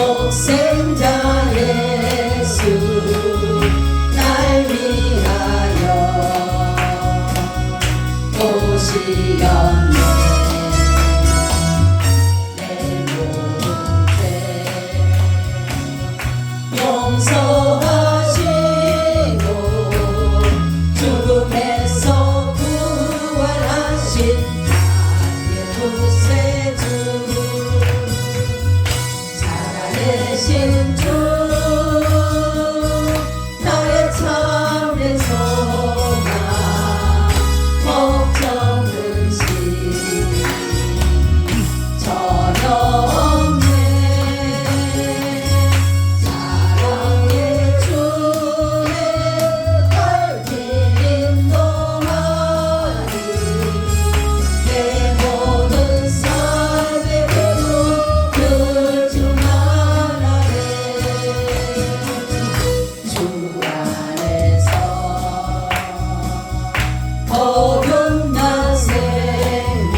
독생자 예수 날 위하여 오시었네. 내 모든 죄 용서하시고 죽음에서 부활하신 나의 구세주 살아계신 주 나의 참된 소망 걱정 근심 전혀 없네. 사랑의 주에 얽힌 인도하니 내 모든 삶의 기쁨 그중 하나네. 주 안에서 거듭난 생명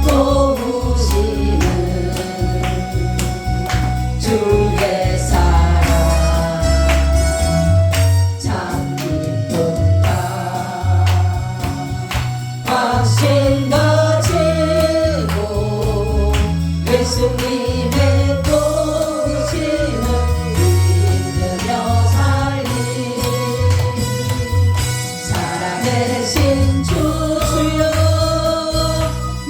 도우시는 주의 사랑 참 기쁘다. 확신 가지고 예수님의 도우심을 믿으며 살리. 살아계신 주여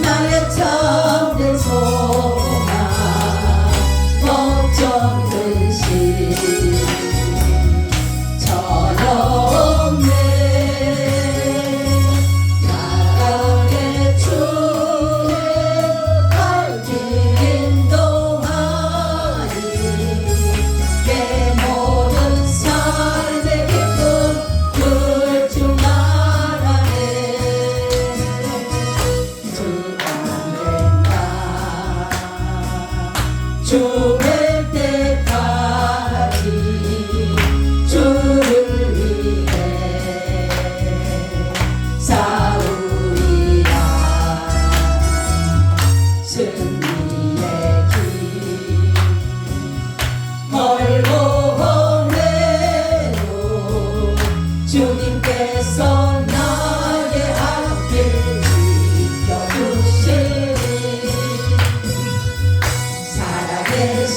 나의 참된 소망 걱정 근심 전혀 없네. 사랑의 주에 얽힌 인도하니 내 모든 삶의 기쁨 그중 하나네. 주 안된다 죽을 때까지 주를 위해 싸우리라. 승리의 길 멀고 험해도 주님께서 나의 앞길 지켜주시니. 살아계신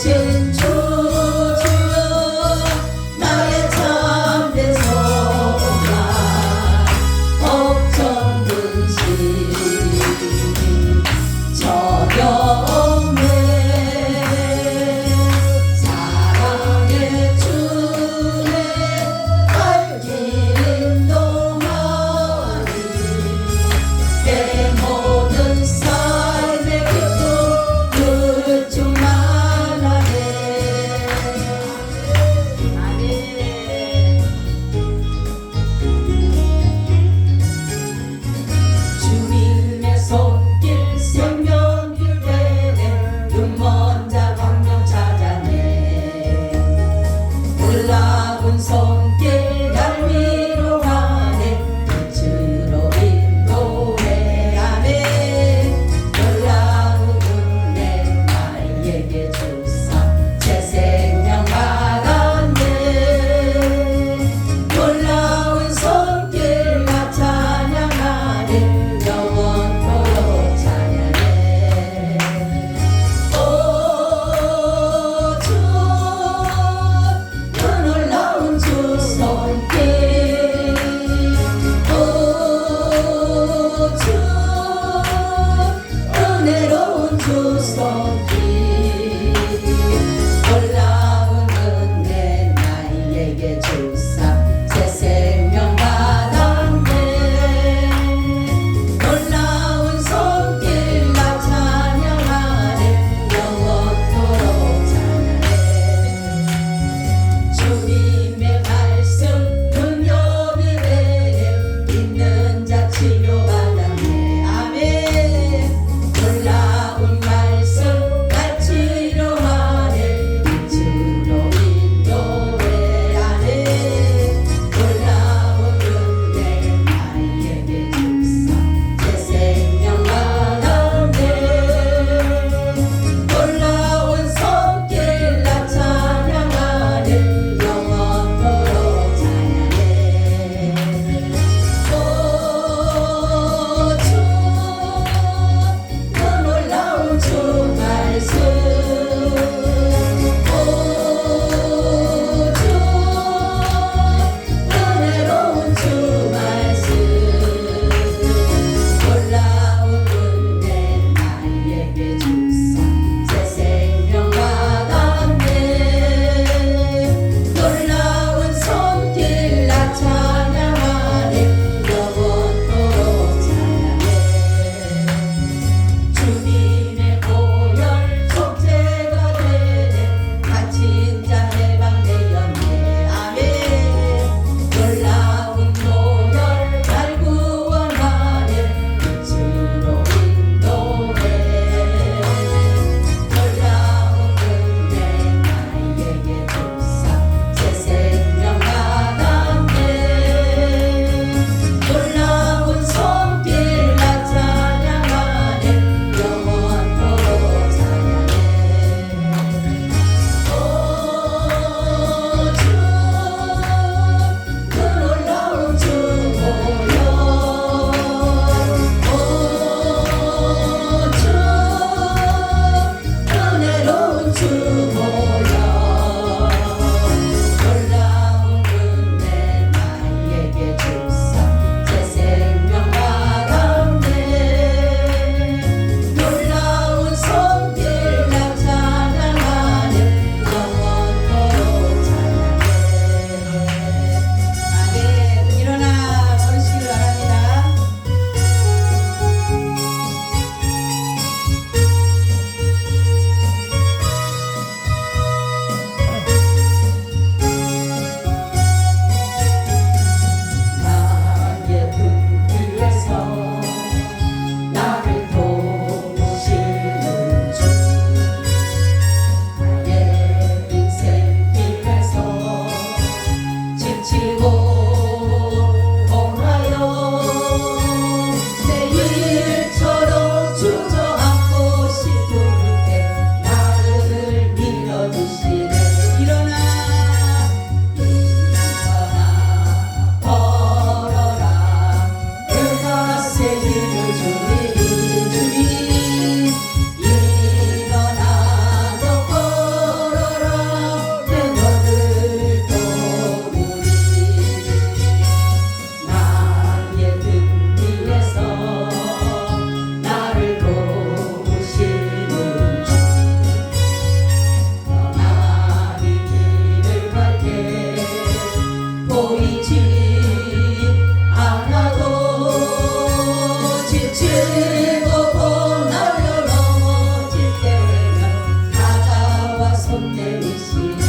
고날려 넘어질 때면 다가와 손 내미시네.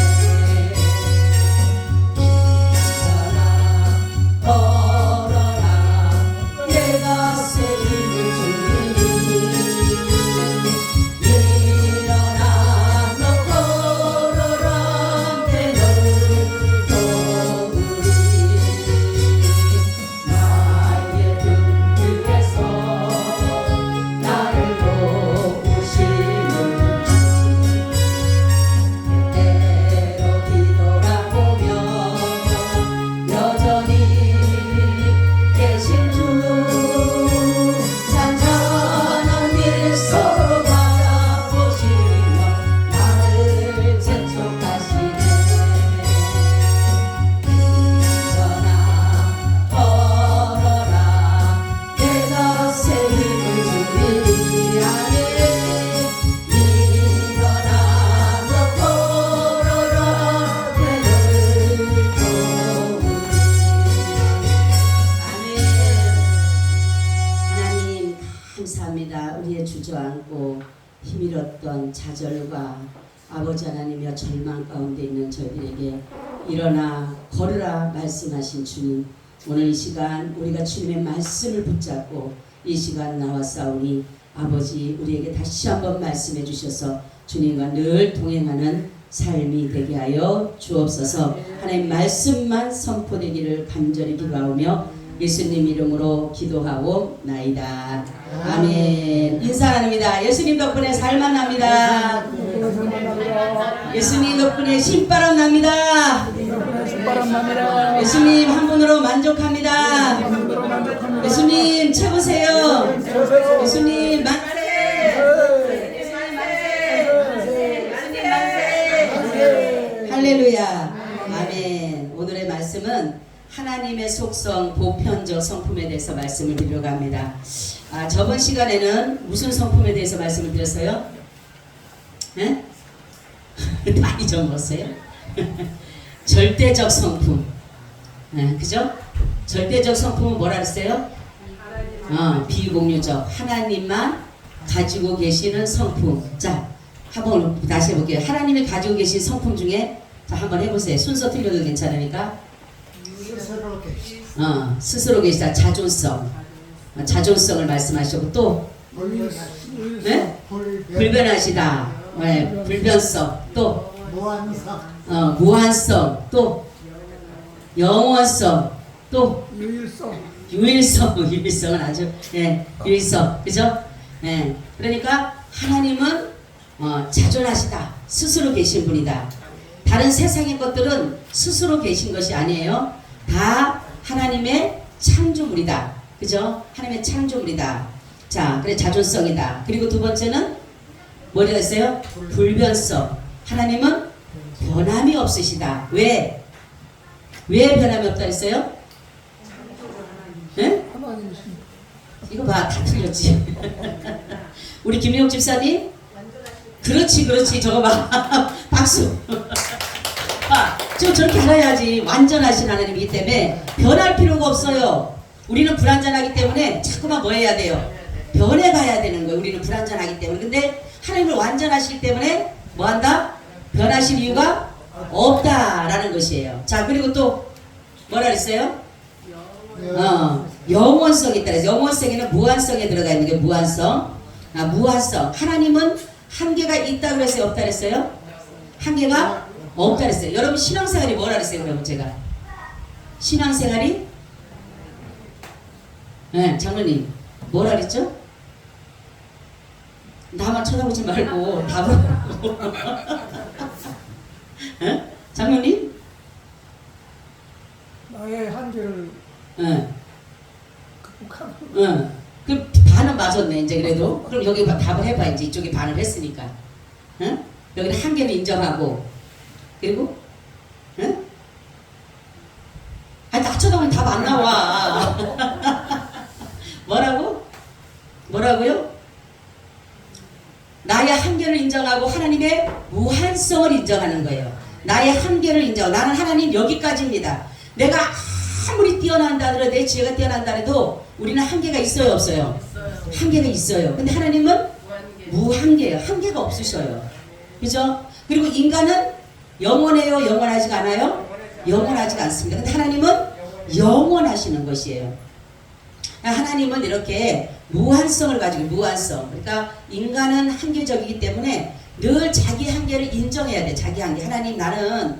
일어나 걸어라 내가 새 힘을 주리니. 일어나 너 걸어라 내 너를 도우리. 나의 등 뒤에서 나를 도우시는 주. 때때로 뒤돌아보면 여전히 계신 주. 잔잔한 미소로 바라보시며 나를 재촉하시네. 일어나 걸어라 내가 새 힘을 주리니. 일어나 너 걸어라 내 너를 도우리. 하나님 감사합니다. 우리의 주저앉고 힘잃었던 좌절과 아버지 하나님여 절망 가운데 있는 저희들에게 일어나 걸으라 말씀하신 주님, 오늘 이 시간 우리가 주님의 말씀을 붙잡고 이 시간 나왔사오니 아버지 우리에게 다시 한번 말씀해 주셔서 주님과 늘 동행하는 삶이 되게 하여 주옵소서. 하나님 말씀만 선포되기를 간절히 기도하오며 예수님 이름으로 기도하고 나이다. 아멘. 인사 나눕니다. 예수님 덕분에 살만 납니다. 예수님 덕분에 신바람 납니다. 예수님 한 분으로 만족합니다. 예수님 최고세요. 예수님 만세. 할렐루야. 아멘. 오늘의 말씀은 하나님의 속성 보편적 성품에 대해서 말씀을 드리려고 합니다. 저번 시간에는 무슨 성품에 대해서 말씀을 드렸어요? 네? 다 잊어먹었어요? 절대적 성품. 네, 그죠? 절대적 성품은 뭐라 그랬어요? 비공유적. 하나님만 가지고 계시는 성품. 자, 한번 다시 해볼게요. 하나님이 가지고 계신 성품 중에 자, 한번 해보세요. 순서 틀려도 괜찮으니까. 스스로 계시다. 자존성. 자존성을 말씀하시고 또 네? 불변하시다. 네, 불변성. 또 무한성. 또 영원성. 또 유일성. 유일성은 아주 유일성. 그죠? 그러니까 하나님은 자존하시다. 스스로 계신 분이다. 다른 세상의 것들은 스스로 계신 것이 아니에요. 다 하나님의 창조물이다. 그죠? 하나님의 창조물이다. 자, 그래 자존성이다. 그리고 두 번째는 뭐라 했어요? 불변성. 하나님은 변함이 없으시다. 왜? 왜 변함이 없다 했어요? 네? 이거 봐, 다 틀렸지. 우리 김민옥 집사님? 그렇지. 저거 봐. 박수. 저 저렇게 알아야지. 완전하신 하나님이기 때문에 변할 필요가 없어요. 우리는 불완전하기 때문에 자꾸만 뭐 해야 돼요? 변해가야 되는 거예요. 우리는 불완전하기 때문에. 근데 하나님을 완전하시기 때문에 뭐 한다? 변하실 이유가 없다라는 것이에요. 자, 그리고 또 뭐라 그랬어요? 영원성이 있다. 영원성에는 무한성에 들어가 있는 게 무한성. 무한성. 하나님은 한계가 있다 그랬어요? 없다 그랬어요? 한계가 없다 그랬어요. 여러분 신앙생활이 뭐라 그랬어요? 그러면 제가 신앙생활이 장로님 뭐라 그랬죠? 나만 쳐다보지 말고 답을 장로님? 나의 한계를 극복하는. 그 반은 맞았네 이제. 그래도 그럼 여기 답을 해봐. 이제 이쪽이 반을 했으니까. 여기는 한계를 인정하고 그리고 나 쳐다보면 답 안 나와. 뭐라고요? 나의 한계를 인정하고 하나님의 무한성을 인정하는 거예요. 나의 한계를 인정. 나는 하나님 여기까지입니다. 내가 아무리 뛰어난다 하더라도 내 지혜가 뛰어난다 해도 우리는 한계가 있어요 없어요? 한계가 있어요. 근데 하나님은 무한계예요. 한계가 없으셔요. 그죠? 그리고 인간은 영원해요? 영원하지가 않아요? 영원하지가 않습니다. 근데 하나님은 영원하시는 것이에요. 하나님은 이렇게 무한성을 가지고 무한성. 그러니까 인간은 한계적이기 때문에 늘 자기 한계를 인정해야 돼. 자기 한계. 하나님 나는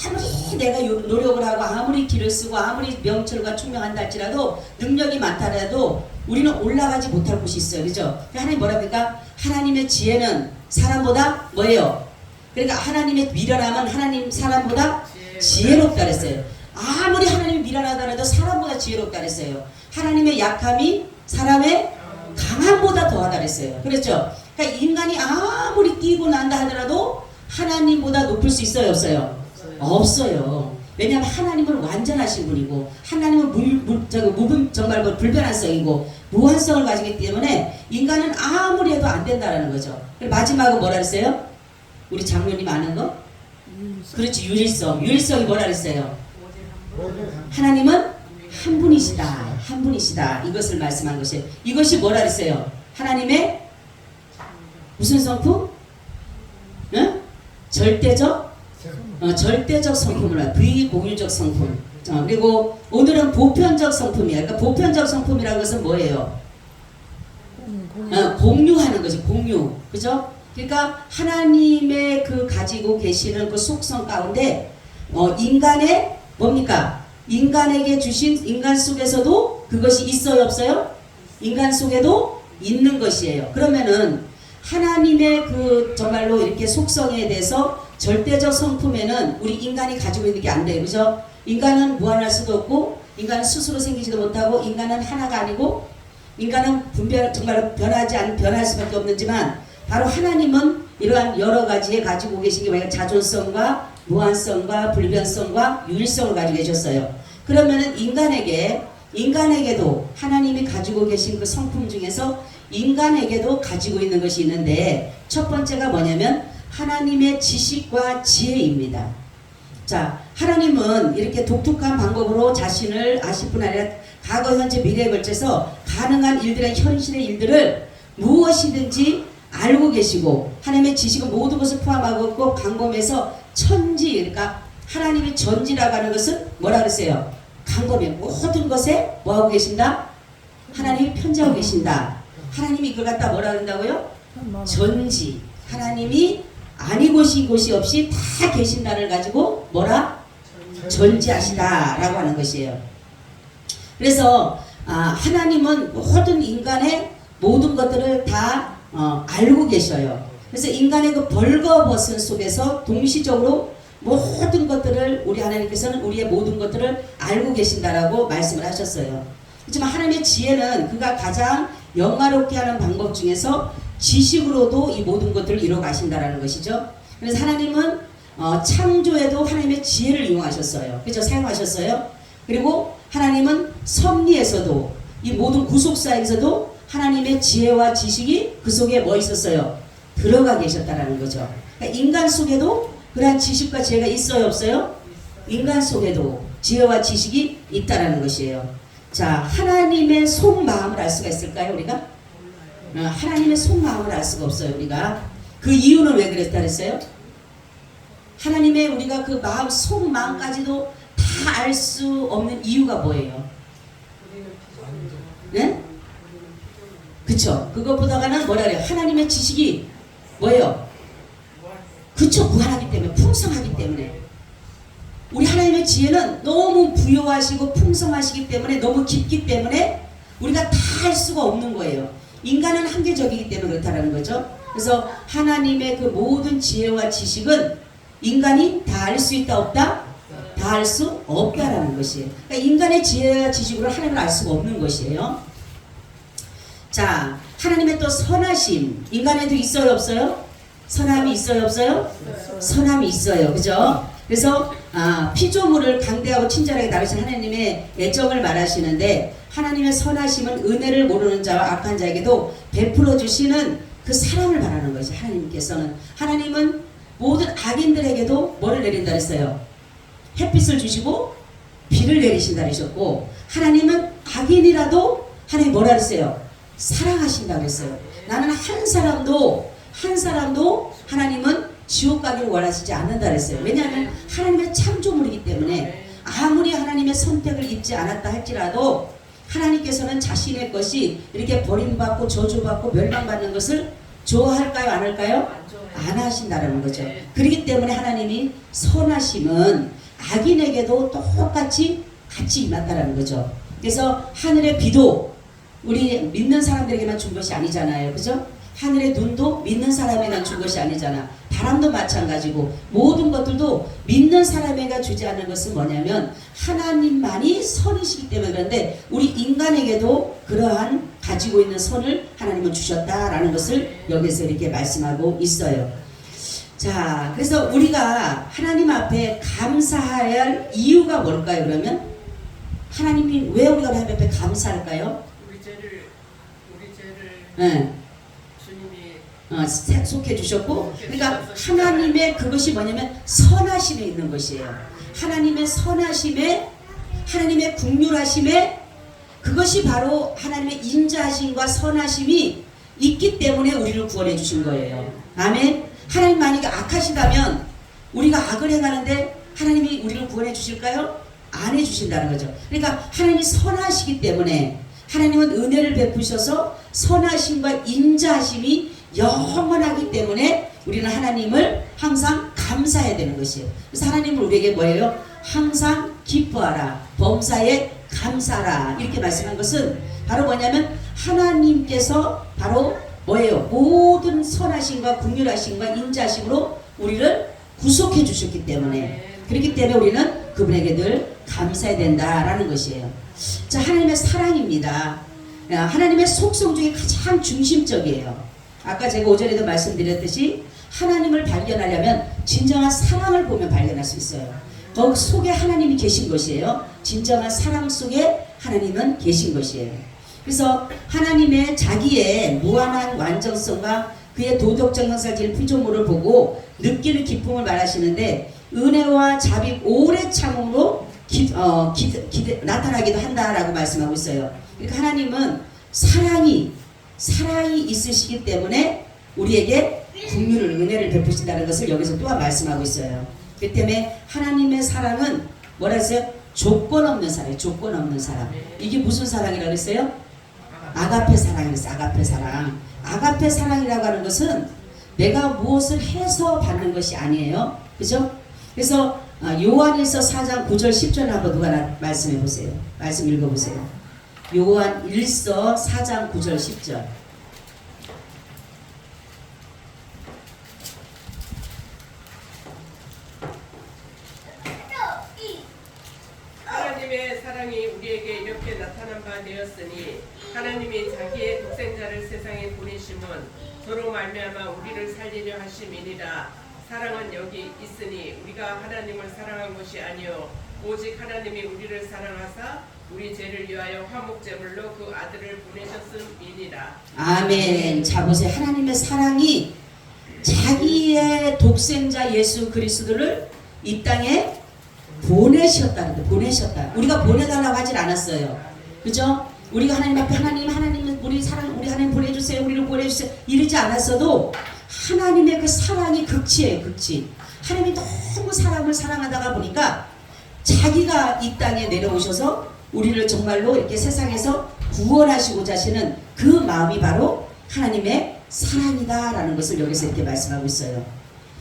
아무리 내가 노력을 하고 아무리 길을 쓰고 아무리 명철과 총명한다 할지라도 능력이 많다라도 우리는 올라가지 못할 곳이 있어요. 그죠? 하나님 뭐라 그러니까 하나님의 지혜는 사람보다 뭐예요? 그러니까 하나님의 미련함은 하나님 사람보다 지혜롭다 그랬어요. 아무리 하나님이 미련하더라도 사람보다 지혜롭다 그랬어요. 하나님의 약함이 사람의 강함보다 더하다 그랬어요. 그렇죠? 그러니까 인간이 아무리 뛰고 난다 하더라도 하나님보다 높을 수 있어요? 없어요? 없어요. 왜냐하면 하나님은 완전하신 분이고 하나님은 정말 불변한성이고 무한성을 가지기 때문에 인간은 아무리 해도 안 된다라는 거죠. 마지막은 뭐라 그랬어요? 우리 장로님 아는 거? 그렇지, 유일성. 유일성이 뭐라 그랬어요? 하나님은 한 분이시다. 한 분이시다. 이것을 말씀한 것이에요. 이것이 뭐라 그랬어요? 하나님의 무슨 성품? 응? 절대적 성품을 말해요. 비공유적 성품. 그리고 오늘은 보편적 성품이에요. 그러니까 보편적 성품이라는 것은 뭐예요? 공유하는 거지. 공유. 그죠? 그러니까 하나님의 그 가지고 계시는 그 속성 가운데 인간의 뭡니까? 인간에게 주신 인간 속에서도 그것이 있어요? 없어요? 인간 속에도 있는 것이에요. 그러면은 하나님의 그 정말로 이렇게 속성에 대해서 절대적 성품에는 우리 인간이 가지고 있는 게 안 돼요. 그죠? 인간은 무한할 수도 없고 인간은 스스로 생기지도 못하고 인간은 하나가 아니고 인간은 정말로 변할 수밖에 없는지만 바로 하나님은 이러한 여러 가지에 가지고 계신 게 뭐예요? 자존성과 무한성과 불변성과 유일성을 가지고 계셨어요. 그러면은 인간에게도 하나님이 가지고 계신 그 성품 중에서 인간에게도 가지고 있는 것이 있는데 첫 번째가 뭐냐면 하나님의 지식과 지혜입니다. 자, 하나님은 이렇게 독특한 방법으로 자신을 아실 뿐 아니라 과거, 현재, 미래에 걸쳐서 가능한 일들의 현실의 일들을 무엇이든지 알고 계시고 하나님의 지식은 모든 것을 포함하고 있고 강범해서 천지, 그러니까 하나님의 전지라고 하는 것은 뭐라 그랬어요? 강범해. 모든 것에 뭐하고 계신다? 하나님이 편지하고 계신다. 하나님이 이걸 갖다 뭐라 그런다고요? 전지. 하나님이 아니고 곳이 없이 다 계신다를 가지고 뭐라? 전지하시다라고 하는 것이에요. 그래서 하나님은 모든 인간의 모든 것들을 다 알고 계셔요. 그래서 인간의 그 벌거벗은 속에서 동시적으로 모든 것들을 우리 하나님께서는 우리의 모든 것들을 알고 계신다라고 말씀을 하셨어요. 하지만 하나님의 지혜는 그가 가장 영화롭게 하는 방법 중에서 지식으로도 이 모든 것들을 이뤄 가신다라는 것이죠. 그래서 하나님은 창조에도 하나님의 지혜를 이용하셨어요. 그죠? 사용하셨어요. 그리고 하나님은 섭리에서도 이 모든 구속사에서도 하나님의 지혜와 지식이 그 속에 뭐 있었어요? 들어가 계셨다라는 거죠. 그러니까 인간 속에도 그러한 지식과 지혜가 있어요? 없어요? 인간 속에도 지혜와 지식이 있다라는 것이에요. 자, 하나님의 속마음을 알 수가 있을까요, 우리가? 하나님의 속마음을 알 수가 없어요, 우리가. 그 이유는 왜 그랬다 그랬어요? 하나님의 우리가 그 마음, 속마음까지도 다 알 수 없는 이유가 뭐예요? 네? 그쵸? 그것보다가는 뭐라 그래요? 하나님의 지식이 뭐예요? 그쵸? 무한하기 때문에, 풍성하기 때문에. 우리 하나님의 지혜는 너무 부요하시고 풍성하시기 때문에, 너무 깊기 때문에 우리가 다 할 수가 없는 거예요. 인간은 한계적이기 때문에 그렇다는 거죠. 그래서 하나님의 그 모든 지혜와 지식은 인간이 다 알 수 있다 없다? 다 알 수 없다라는 것이에요. 그러니까 인간의 지혜와 지식으로 하나님을 알 수가 없는 것이에요. 자, 하나님의 또 선하심, 인간에도 있어요 없어요? 선함이 있어요 없어요? 선함이 있어요. 그죠? 그래서 피조물을 강대하고 친절하게 다루신 하나님의 애정을 말하시는데 하나님의 선하심은 은혜를 모르는 자와 악한 자에게도 베풀어 주시는 그 사랑을 말하는 것이 하나님께서는. 하나님은 모든 악인들에게도 뭐를 내린다 했어요? 햇빛을 주시고 비를 내리신다 하셨고, 하나님은 악인이라도 하나님 뭐라 했어요? 사랑하신다고 그랬어요. 나는 한 사람도 하나님은 지옥 가기를 원하시지 않는다 그랬어요. 왜냐하면 하나님의 창조물이기 때문에 아무리 하나님의 선택을 입지 않았다 할지라도 하나님께서는 자신의 것이 이렇게 버림받고 저주받고 멸망받는 것을 좋아할까요? 안 할까요? 안 하신다는 거죠. 그렇기 때문에 하나님이 선하심은 악인에게도 똑같이 같이 임한다는 거죠. 그래서 하늘의 비도 우리 믿는 사람들에게만 준 것이 아니잖아요. 그죠? 하늘의 눈도 믿는 사람에게만 준 것이 아니잖아. 바람도 마찬가지고 모든 것들도 믿는 사람에게 주지 않는 것은 뭐냐면 하나님만이 선이시기 때문에. 그런데 우리 인간에게도 그러한 가지고 있는 선을 하나님은 주셨다라는 것을 여기서 이렇게 말씀하고 있어요. 자, 그래서 우리가 하나님 앞에 감사해야 할 이유가 뭘까요? 그러면 하나님이 왜 우리가 하나님 앞에 감사할까요? 우리 죄를 네. 주님이 속해 주셨고, 그러니까 하나님의 그것이 뭐냐면 선하심에 있는 것이에요. 하나님의 선하심에, 하나님의 긍휼하심에, 그것이 바로 하나님의 인자하심과 선하심이 있기 때문에 우리를 구원해 주신 거예요. 아멘. 하나님 만약에 악하시다면 우리가 악을 행하는데 하나님이 우리를 구원해 주실까요? 안 해주신다는 거죠. 그러니까 하나님이 선하시기 때문에 하나님은 은혜를 베푸셔서 선하심과 인자하심이 영원하기 때문에 우리는 하나님을 항상 감사해야 되는 것이에요. 그래서 하나님은 우리에게 뭐예요? 항상 기뻐하라, 범사에 감사하라, 이렇게 말씀한 것은 바로 뭐냐면 하나님께서 바로 뭐예요? 모든 선하심과 긍휼하심과 인자하심으로 우리를 구속해 주셨기 때문에, 그렇기 때문에 우리는 그분에게 늘 감사해야 된다라는 것이에요. 자, 하나님의 사랑입니다. 하나님의 속성 중에 가장 중심적이에요. 아까 제가 오전에도 말씀드렸듯이 하나님을 발견하려면 진정한 사랑을 보면 발견할 수 있어요. 그 속에 하나님이 계신 것이에요. 진정한 사랑 속에 하나님은 계신 것이에요. 그래서 하나님의 자기의 무한한 완전성과 그의 도덕적 형상질 피조물을 보고 느끼는 기쁨을 말하시는데, 은혜와 자비 오래 참음으로 나타나기도 한다라고 말씀하고 있어요. 그러니까 하나님은 사랑이 있으시기 때문에 우리에게 긍휼을, 은혜를 베푸신다는 것을 여기서 또한 말씀하고 있어요. 그 때문에 하나님의 사랑은 뭐라 했어요? 조건 없는 사랑이에요. 조건 없는 사랑. 이게 무슨 사랑이라고 했어요? 아가페 사랑이라고 했어요. 아가페 사랑. 아가페 사랑이라고 하는 것은 내가 무엇을 해서 받는 것이 아니에요. 그죠? 그래서 요한일서 4장 9절 10절 한번 누가 말씀해 보세요. 말씀 읽어보세요. 요한일서 4장 9절 10절. 하나님의 사랑이 우리에게 이렇게 나타난 바 되었으니 하나님이 자기의 독생자를 세상에 보내심은 저로 말미암아 우리를 살리려 하심이니라. 사랑은 여기 있으니 우리가 하나님을 사랑한 것이 아니요 오직 하나님이 우리를 사랑하사 우리 죄를 위하여 화목제물로 그 아들을 보내셨음이니라. 아멘. 자 보세요. 하나님의 사랑이 자기의 독생자 예수 그리스도를 이 땅에 보내셨다는 거. 보내셨다. 우리가 보내달라고 하질 않았어요. 그죠? 우리가 하나님 앞에 하나님 우리 하나님 보내주세요. 우리를 보내주세요. 이러지 않았어도 하나님의 그 사랑이 극치예요. 극치. 하나님이 너무 사람을 사랑하다가 보니까 자기가 이 땅에 내려오셔서 우리를 정말로 이렇게 세상에서 구원하시고자 하시는 그 마음이 바로 하나님의 사랑이다라는 것을 여기서 이렇게 말씀하고 있어요.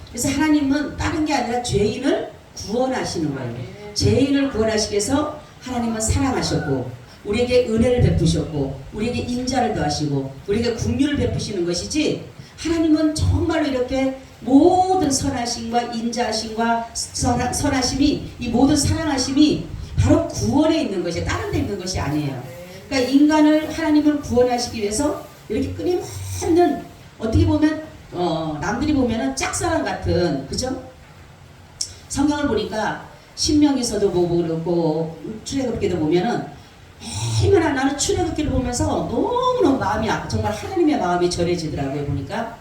그래서 하나님은 다른 게 아니라 죄인을 구원하시는 거예요. 죄인을 구원하시기 위해서 하나님은 사랑하셨고 우리에게 은혜를 베푸셨고 우리에게 인자를 더하시고 우리에게 긍휼을 베푸시는 것이지, 하나님은 정말로 이렇게 모든 선하심과 인자하심과 선하심이, 이 모든 사랑하심이 바로 구원에 있는 것이, 다른 데 있는 것이 아니에요. 그러니까 인간을, 하나님을 구원하시기 위해서 이렇게 끊임없는, 어떻게 보면 남들이 보면은 짝사랑 같은, 그죠? 성경을 보니까 신명기서도 보고 그렇고 출애굽기도 보면은 얼마나 나는 출애굽기를 보면서 너무너무 마음이 정말 하나님의 마음이 절해지더라고요. 보니까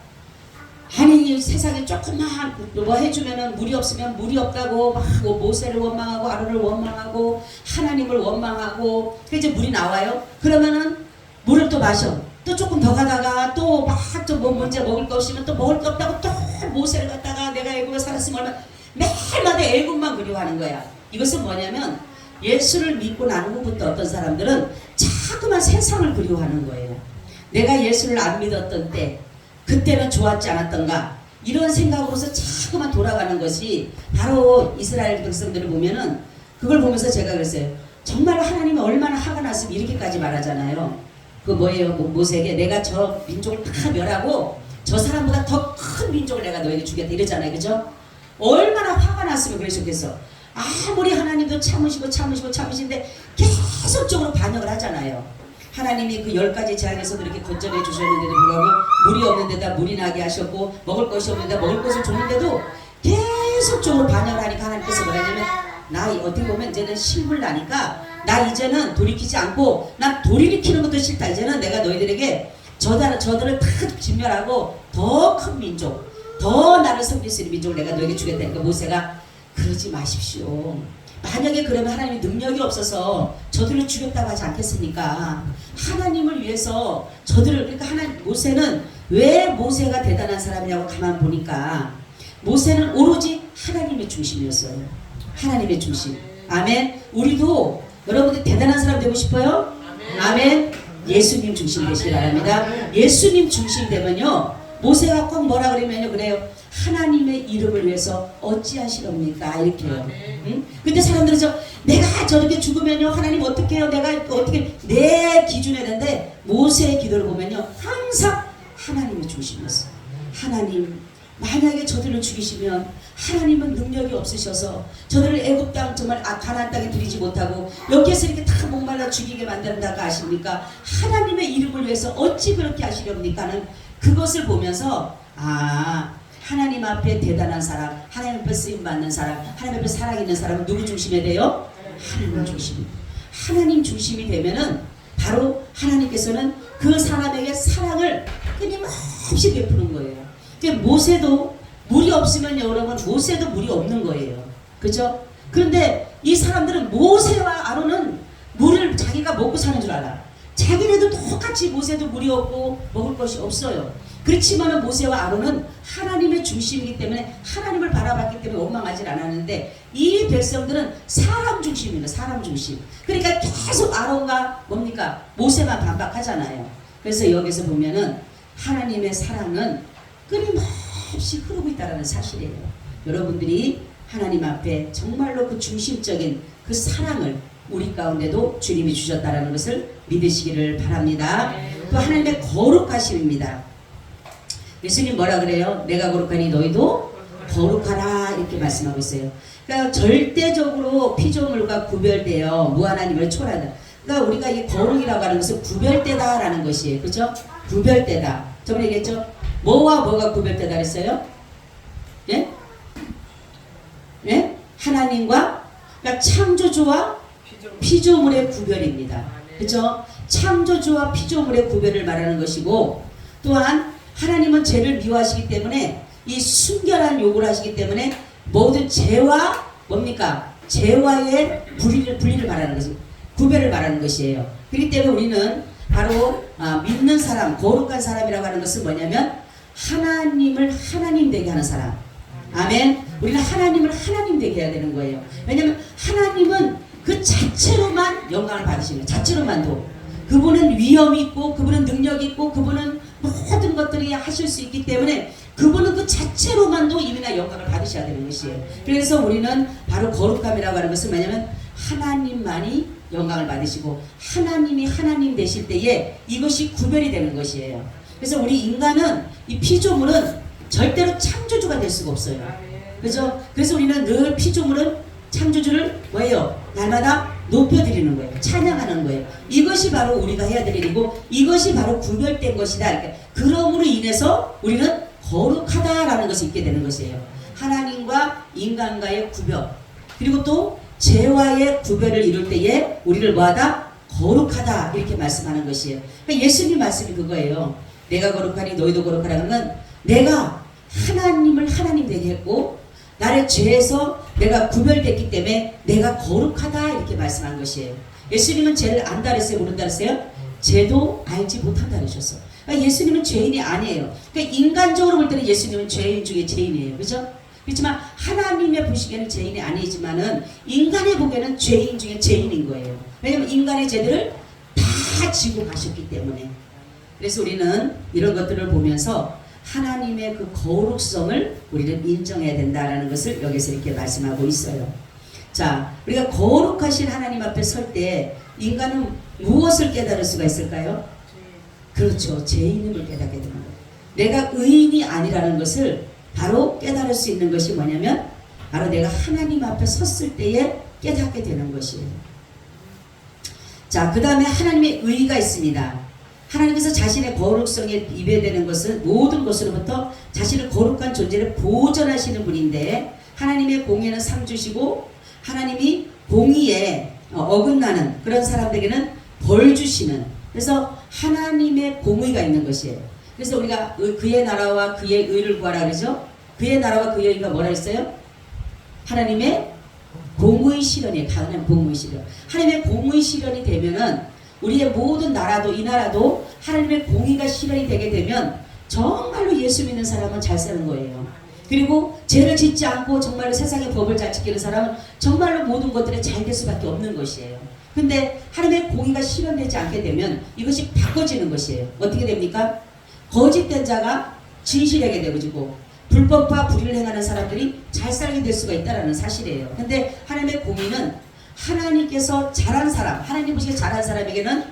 아니 세상에 조금만 뭐 해주면은 물이 없으면 물이 없다고 막 모세를 원망하고 아론을 원망하고 하나님을 원망하고, 이제 물이 나와요. 그러면은 물을 또 마셔. 또 조금 더 가다가 또 막 좀 뭐 문제 먹을 거 없으면 또 먹을 거 없다고 또 모세를 갖다가 내가 애굽에 살았으면 얼마 매일마다 애굽만 그리워하는 거야. 이것은 뭐냐면 예수를 믿고 난 후부터 어떤 사람들은 자꾸만 세상을 그리워하는 거예요. 내가 예수를 안 믿었던 때 그때는 좋았지 않았던가 이런 생각으로서 자꾸만 돌아가는 것이 바로 이스라엘 백성들을 보면은 그걸 보면서 제가 그랬어요. 정말 하나님이 얼마나 화가 났으면 이렇게까지 말하잖아요. 그 뭐예요? 모세에게 내가 저 민족을 다 멸하고 저 사람보다 더 큰 민족을 내가 너에게 주겠다 이러잖아요. 그죠? 얼마나 화가 났으면 그러셨겠어. 아무리 하나님도 참으시는데 계속적으로 반역을 하잖아요. 하나님이 그 10가지 재앙에서도 이렇게 건져내 주셨는데도 불구하고 물이 없는 데다 물이 나게 하셨고 먹을 것이 없는 데다 먹을 것을 줬는데도 계속적으로 반역을 하니까 하나님께서 뭐라냐면 나 어떻게 보면 이제는 실물 나니까 나 이제는 돌이키지 않고 난 돌이키는 것도 싫다. 이제는 내가 너희들에게 저들을 다 진멸하고 더 큰 민족, 더 나를 섬길 수 있는 민족을 내가 너에게 주겠다니까 모세가 그러지 마십시오. 만약에 그러면 하나님이 능력이 없어서 저들을 죽였다고 하지 않겠습니까? 하나님을 위해서 저들을 그러니까 모세는 왜 모세가 대단한 사람이냐고 가만 보니까 모세는 오로지 하나님의 중심이었어요. 하나님의 중심. 아멘. 우리도 여러분들 대단한 사람 되고 싶어요? 아멘. 예수님 중심 되시기 바랍니다. 예수님 중심 되면요. 모세가 꼭 뭐라 그러면요. 그래요. 하나님의 이름을 위해서 어찌하시렵니까? 이렇게요. 응? 근데 사람들은 내가 저렇게 죽으면요. 하나님 어떻게 해요? 내가 어떻게 내 기준에 되는데 모세의 기도를 보면요. 항상 하나님의 중심이었어요. 하나님 만약에 저들을 죽이시면 하나님은 능력이 없으셔서 저들을 애굽 땅 정말 가나안 땅에 들이지 못하고 여기에서 이렇게 다 목말라 죽이게 만든다고 아십니까? 하나님의 이름을 위해서 어찌 그렇게 하시렵니까는 그것을 보면서 하나님 앞에 대단한 사람, 하나님 앞에 쓰임받는 사람, 하나님 앞에 사랑있는 사람은 누구 중심에 돼요? 하나님 중심이. 하나님 중심이 되면은 바로 하나님께서는 그 사람에게 사랑을 끊임없이 베푸는 거예요. 모세도 물이 없으면 여러분 모세도 물이 없는 거예요. 그죠? 그런데 이 사람들은 모세와 아론은 물을 자기가 먹고 사는 줄 알아. 자기네도 똑같이 모세도 물이 없고 먹을 것이 없어요. 그렇지만 모세와 아론은 하나님의 중심이기 때문에 하나님을 바라봤기 때문에 원망하지 않았는데 이 백성들은 사람 중심입니다. 사람 중심. 그러니까 계속 아론과 뭡니까? 모세만 반박하잖아요. 그래서 여기서 보면은 하나님의 사랑은 끊임없이 흐르고 있다는 사실이에요. 여러분들이 하나님 앞에 정말로 그 중심적인 그 사랑을 우리 가운데도 주님이 주셨다는 것을 믿으시기를 바랍니다. 또 하나님의 거룩하심입니다. 예수님 뭐라 그래요? 내가 거룩하니 너희도 거룩하라 이렇게 말씀하고 있어요. 그러니까 절대적으로 피조물과 구별되어 무하나님을 초월하는. 그러니까 우리가 이 거룩이라고 하는 것은 구별되다라는 것이에요. 그렇죠? 구별되다. 저번에 얘기했죠? 뭐와 뭐가 구별되다 그랬어요? 예? 예? 하나님과 그러니까 창조주와 피조물의 구별입니다. 그렇죠? 창조주와 피조물의 구별을 말하는 것이고 또한 하나님은 죄를 미워하시기 때문에 이 순결한 요구를 하시기 때문에 모든 죄와 뭡니까? 죄와의 분리를 말하는 것이 구별을 말하는 것이에요. 그렇기 때문에 우리는 바로 믿는 사람, 거룩한 사람이라고 하는 것은 뭐냐면 하나님을 하나님 되게 하는 사람. 아멘. 우리는 하나님을 하나님 되게 해야 되는 거예요. 왜냐하면 하나님은 그 자체로만 영광을 받으시는 거예요. 자체로만도. 그분은 위엄이 있고 그분은 능력이 있고 그분은 모든 것들이 하실 수 있기 때문에 그분은 그 자체로만도 이미나 영광을 받으셔야 되는 것이에요. 그래서 우리는 바로 거룩함이라고 하는 것은 뭐냐면 하나님만이 영광을 받으시고 하나님이 하나님 되실 때에 이것이 구별이 되는 것이에요. 그래서 우리 인간은 이 피조물은 절대로 창조주가 될 수가 없어요. 그죠? 그래서 우리는 늘 피조물은 창조주를 뭐예요? 날마다 높여드리는 거예요. 찬양하는 거예요. 이것이 바로 우리가 해야 될 일이고 이것이 바로 구별된 것이다. 이렇게. 그러므로 인해서 우리는 거룩하다라는 것이 있게 되는 것이에요. 하나님과 인간과의 구별 그리고 또 죄와의 구별을 이룰 때에 우리를 뭐하다? 거룩하다 이렇게 말씀하는 것이에요. 그러니까 예수님 말씀이 그거예요. 내가 거룩하니 너희도 거룩하라는 건 내가 하나님을 하나님 되게 했고 나의 죄에서 내가 구별됐기 때문에 내가 거룩하다 이렇게 말씀한 것이에요. 예수님은 죄를 안다 그랬어요? 모른다 그랬어요? 죄도 알지 못한다 그러셨어. 그러니까 예수님은 죄인이 아니에요. 그러니까 인간적으로 볼 때는 예수님은 죄인 중에 죄인이에요. 그죠? 그렇지만 하나님의 보시기에는 죄인이 아니지만은 인간의 보기에는 죄인 중에 죄인인 거예요. 왜냐면 인간의 죄들을 다 지고 가셨기 때문에. 그래서 우리는 이런 것들을 보면서 하나님의 그 거룩성을 우리는 인정해야 된다라는 것을 여기서 이렇게 말씀하고 있어요. 자, 우리가 거룩하신 하나님 앞에 설 때 인간은 무엇을 깨달을 수가 있을까요? 그렇죠. 죄인임을 깨닫게 되는 거예요. 내가 의인이 아니라는 것을 바로 깨달을 수 있는 것이 뭐냐면 바로 내가 하나님 앞에 섰을 때에 깨닫게 되는 것이에요. 자, 그 다음에 하나님의 의가 있습니다. 하나님께서 자신의 거룩성에 입에되는 것은 모든 것으로부터 자신을 거룩한 존재를 보존하시는 분인데 하나님의 공의는 상 주시고 하나님이 공의에 어긋나는 그런 사람들에게는 벌 주시는, 그래서 하나님의 공의가 있는 것이에요. 그래서 우리가 그의 나라와 그의 의를 구하라 그러죠. 그의 나라와 그의 의가 뭐라 했어요? 하나님의 공의 실현이에요. 하나님의 공의 실현. 하나님의 공의 실현이 되면은 우리의 모든 나라도 이 나라도 하나님의 공의가 실현이 되게 되면 정말로 예수 믿는 사람은 잘 사는 거예요. 그리고 죄를 짓지 않고 정말로 세상의 법을 잘 지키는 사람은 정말로 모든 것들이 잘 될 수밖에 없는 것이에요. 근데 하나님의 공의가 실현되지 않게 되면 이것이 바꿔지는 것이에요. 어떻게 됩니까? 거짓된 자가 진실하게 되어지고 불법과 불의를 행하는 사람들이 잘 살게 될 수가 있다는 사실이에요. 근데 하나님의 공의는 하나님께서 잘한 사람, 하나님 보시기에 잘한 사람에게는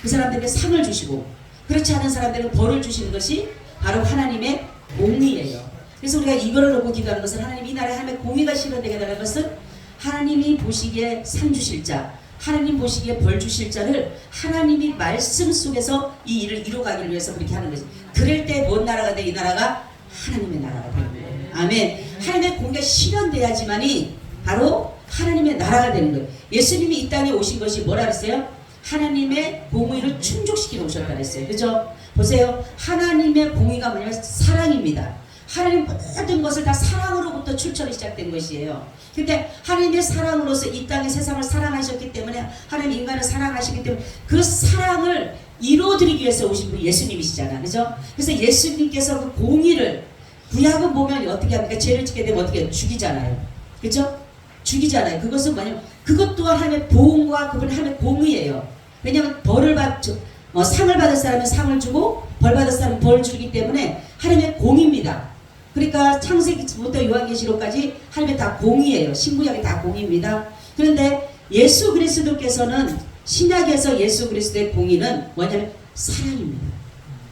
그 사람들에게 상을 주시고 그렇지 않은 사람들에게 벌을 주시는 것이 바로 하나님의 공의예요. 그래서 우리가 이거를 놓고 기도하는 것은 하나님 이 나라에 하나님의 공의가 실현되게 되는 것은 하나님이 보시기에 상 주실 자, 하나님 보시기에 벌 주실 자를 하나님이 말씀 속에서 이 일을 이루어가기를 위해서 그렇게 하는 거지. 그럴 때 뭔 나라가 돼? 이 나라가 하나님의 나라가 되는 거예요. 아멘. 하나님의 공의가 실현돼야지만이 바로 하나님의 나라가 되는 거예요. 예수님이 이 땅에 오신 것이 뭐라 그랬어요? 하나님의 공의를 충족시키러 오셨다 그랬어요. 그죠? 보세요. 하나님의 공의가 뭐냐면 사랑입니다. 하나님 모든 것을 다 사랑으로부터 출처를 시작된 것이에요. 근데 하나님의 사랑으로서 이 땅의 세상을 사랑하셨기 때문에 하나님 인간을 사랑하시기 때문에 그 사랑을 이루어드리기 위해서 오신 분이 예수님이시잖아. 그죠? 그래서 예수님께서 그 공의를 구약은 보면 어떻게 합니까? 죄를 짓게 되면 어떻게 죽이잖아요. 그죠? 죽이잖아요. 그것은 뭐냐면 그것 또한 하나님의 보응과 그분 하나님의 공의예요. 왜냐하면 상을 받을 사람은 상을 주고 벌 받을 사람은 벌 주기 때문에 하나님의 공의입니다. 그러니까 창세기부터 요한계시록까지 하나님의 다 공의예요. 신구약이 다 공의입니다. 그런데 예수 그리스도께서는 신약에서 예수 그리스도의 공의는 뭐냐면 사랑입니다.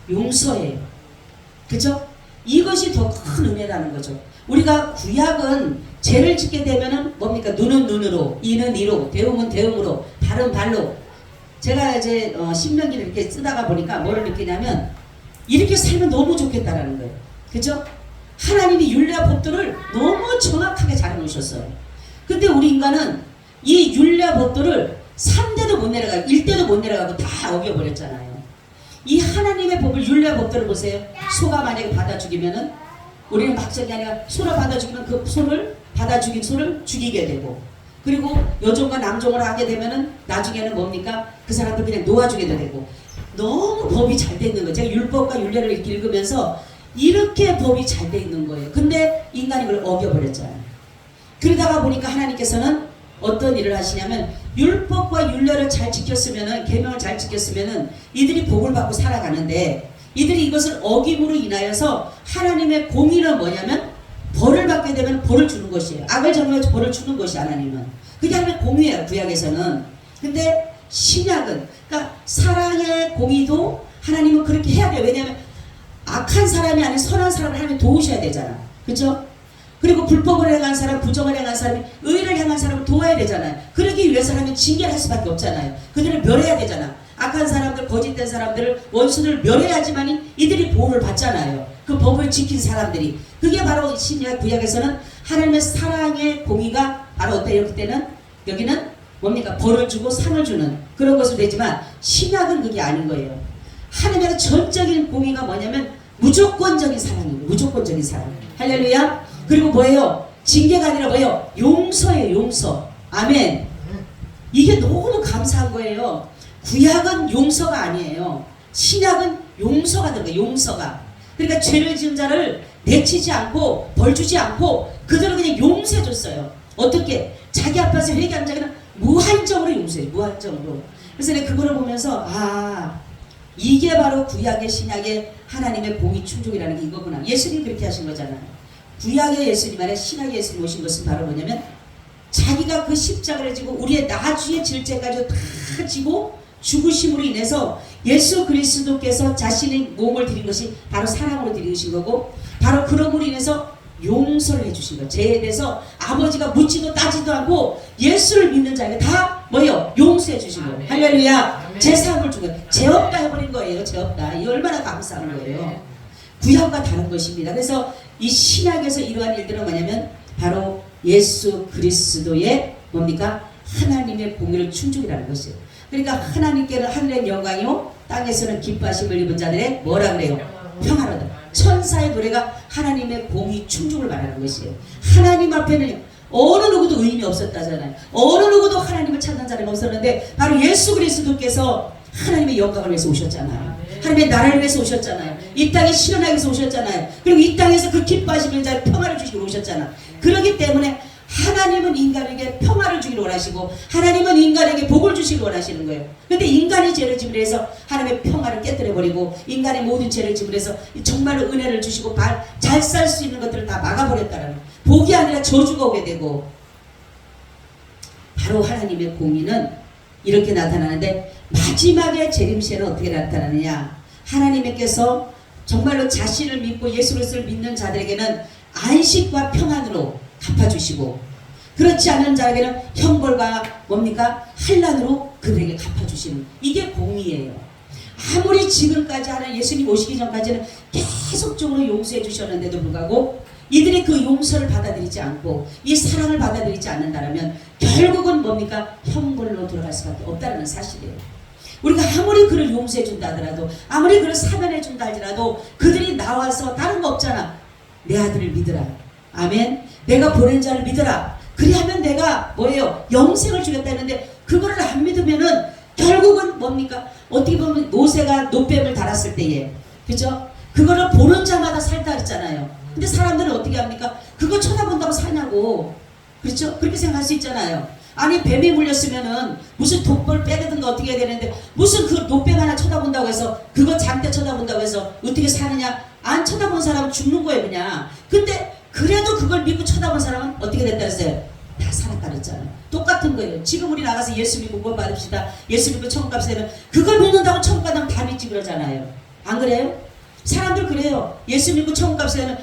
용서예요. 그죠? 이것이 더 큰 은혜라는 거죠. 우리가 구약은 죄를 짓게 되면은 뭡니까? 눈은 눈으로, 이는 이로, 대음은 대음으로, 발은 발로. 제가 이제 신명기를 이렇게 쓰다가 보니까 뭐를 느끼냐면 이렇게 살면 너무 좋겠다라는 거예요. 그죠? 하나님이 율례와 법도를 너무 정확하게 잘 놓으셨어요. 근데 우리 인간은 이 율례와 법도를 3대도 못 내려가고 1대도 못 내려가고 다 어겨버렸잖아요. 이 하나님의 법을 율례와 법도를 보세요. 소가 만약에 받아 죽이면은 우리는 막정이 아니라 소를 받아 죽이면 그 소를 받아 죽인 소를 죽이게 되고, 그리고 여종과 남종을 하게 되면은 나중에는 뭡니까? 그 사람들 그냥 놓아주게도 되고. 너무 법이 잘 돼 있는 거예요. 제가 율법과 율례를 이렇게 읽으면서 이렇게 법이 잘 돼 있는 거예요. 근데 인간이 그걸 어겨버렸잖아요. 그러다가 보니까 하나님께서는 어떤 일을 하시냐면 율법과 율례를 잘 지켰으면은, 계명을 잘 지켰으면은 이들이 복을 받고 살아가는데 이들이 이것을 어김으로 인하여서 하나님의 공의는 뭐냐면 벌을 받게 되면 벌을 주는 것이에요. 악을 정하여 벌을 주는 것이 하나님은. 그게 하나님의 공의예요. 구약에서는. 근데 신약은, 그러니까 사랑의 공의도 하나님은 그렇게 해야 돼요. 왜냐하면 악한 사람이 아닌 선한 사람을 하나님이 도우셔야 되잖아. 그렇죠? 그리고 불법을 행한 사람, 부정을 행한 사람이 의를 행한 사람을 도와야 되잖아요. 그러기 위해서 하나님은 징계를 할 수밖에 없잖아요. 그들을 멸해야 되잖아. 악한 사람들, 거짓된 사람들을, 원수들을 멸해야지만 이들이 보호를 받잖아요. 그 법을 지킨 사람들이. 그게 바로 신약 구약에서는 하나님의 사랑의 공의가 바로 어때요? 그때는 여기는 뭡니까? 벌을 주고 상을 주는 그런 것으로 되지만 신약은 그게 아닌 거예요. 하나님의 전적인 공의가 뭐냐면 무조건적인 사랑이에요. 무조건적인 사랑. 할렐루야. 그리고 뭐예요? 징계가 아니라 뭐예요? 용서예요. 용서. 아멘. 이게 너무 감사한 거예요. 구약은 용서가 아니에요. 신약은 용서가 들어가요. 용서가. 그러니까 죄를 지은 자를 내치지 않고 벌 주지 않고 그대로 그냥 용서해 줬어요. 어떻게? 자기 앞에서 회개한 자는 무한정으로 용서해요. 무한정으로. 그래서 내가 그거를 보면서 이게 바로 구약의 신약의 하나님의 공의 충족이라는 게 이거구나. 예수님 그렇게 하신 거잖아요. 구약의 예수님 안에 신약의 예수님 오신 것은 바로 뭐냐면 자기가 그 십자가를 지고 우리의 나주의 질죄까지 다 지고 죽으심으로 인해서 예수 그리스도께서 자신의 몸을 드린 것이 바로 사랑으로 드리신 거고 바로 그러므로 인해서 용서를 해주신 거예요. 죄에 대해서 아버지가 묻지도 따지도 않고 예수를 믿는 자에게 다 뭐예요? 용서해 주신 거예요. 할렐루야. 제 삶을 준 거예요. 죄 없다 해버린 거예요. 죄 없다. 이 얼마나 감사한 거예요. 구약과 다른 것입니다. 그래서 이 신약에서 이러한 일들은 뭐냐면 바로 예수 그리스도의 뭡니까? 하나님의 공의를 충족이라는 것이에요. 그러니까 하나님께는 하늘의 영광이요 땅에서는 기뻐하심을 입은 자들의 뭐라 그래요? 평화로다. 천사의 노래가 하나님의 공의 충족을 말하는 것이에요. 하나님 앞에는 어느 누구도 의인이 없었다잖아요. 어느 누구도 하나님을 찾는 자는 없었는데 바로 예수 그리스도께서 하나님의 영광을 위해서 오셨잖아요. 하나님의 나라를 위해서 오셨잖아요. 이 땅에 실현하기 위해서 오셨잖아요. 그리고 이 땅에서 그 기뻐하시는 자의 평화를 주시고 오셨잖아요. 그렇기 때문에 하나님은 인간에게 평화를 주기를 원하시고 하나님은 인간에게 복을 주시기를 원하시는 거예요. 그런데 인간이 죄를 지불해서 하나님의 평화를 깨뜨려버리고 인간의 모든 죄를 지불해서 정말로 은혜를 주시고 잘 살 수 있는 것들을 다 막아버렸다는 거예요. 복이 아니라 저주가 오게 되고 바로 하나님의 공의는 이렇게 나타나는데 마지막에 재림시에는 어떻게 나타나느냐. 하나님께서 정말로 자신을 믿고 예수 그리스도를 믿는 자들에게는 안식과 평안으로 갚아주시고 그렇지 않은 자에게는 형벌과 뭡니까? 환난으로 그들에게 갚아주시는 이게 공의예요. 아무리 지금까지 하는 예수님 오시기 전까지는 계속적으로 용서해 주셨는데도 불구하고 이들이 그 용서를 받아들이지 않고 이 사랑을 받아들이지 않는다면 결국은 뭡니까? 형벌로 들어갈 수밖에 없다는 사실이에요. 우리가 아무리 그를 용서해 준다 하더라도 아무리 그를 사면해 준다 할지라도 그들이 나와서 다른 거 없잖아. 내 아들을 믿으라. 아멘. 내가 보낸 자를 믿어라. 그리하면 내가 뭐예요? 영생을 주겠다 했는데 그거를 안 믿으면은 결국은 뭡니까? 어떻게 보면 모세가 노뱀을 달았을 때에 그죠? 그거를 보는 자마다 살다 했잖아요. 근데 사람들은 어떻게 합니까? 그거 쳐다본다고 사냐고. 그렇죠? 그렇게 생각할 수 있잖아요. 아니 뱀이 물렸으면은 무슨 독벌 빼든가 어떻게 해야 되는데 무슨 그 노뱀 하나 쳐다본다고 해서 그거 잠때 쳐다본다고 해서 어떻게 사느냐? 안 쳐다본 사람은 죽는 거예요 그냥. 근데 그래도 그걸 믿고 쳐다본 사람은 어떻게 됐다 했어요? 다 살았다 그랬잖아요. 똑같은 거예요. 지금 우리 나가서 예수 믿고 구원 받읍시다. 예수 믿고 천국 갑시다. 그걸 믿는다고 천국 가면 다 믿지 그러잖아요. 안 그래요? 사람들 그래요. 예수 믿고 천국 갑시다.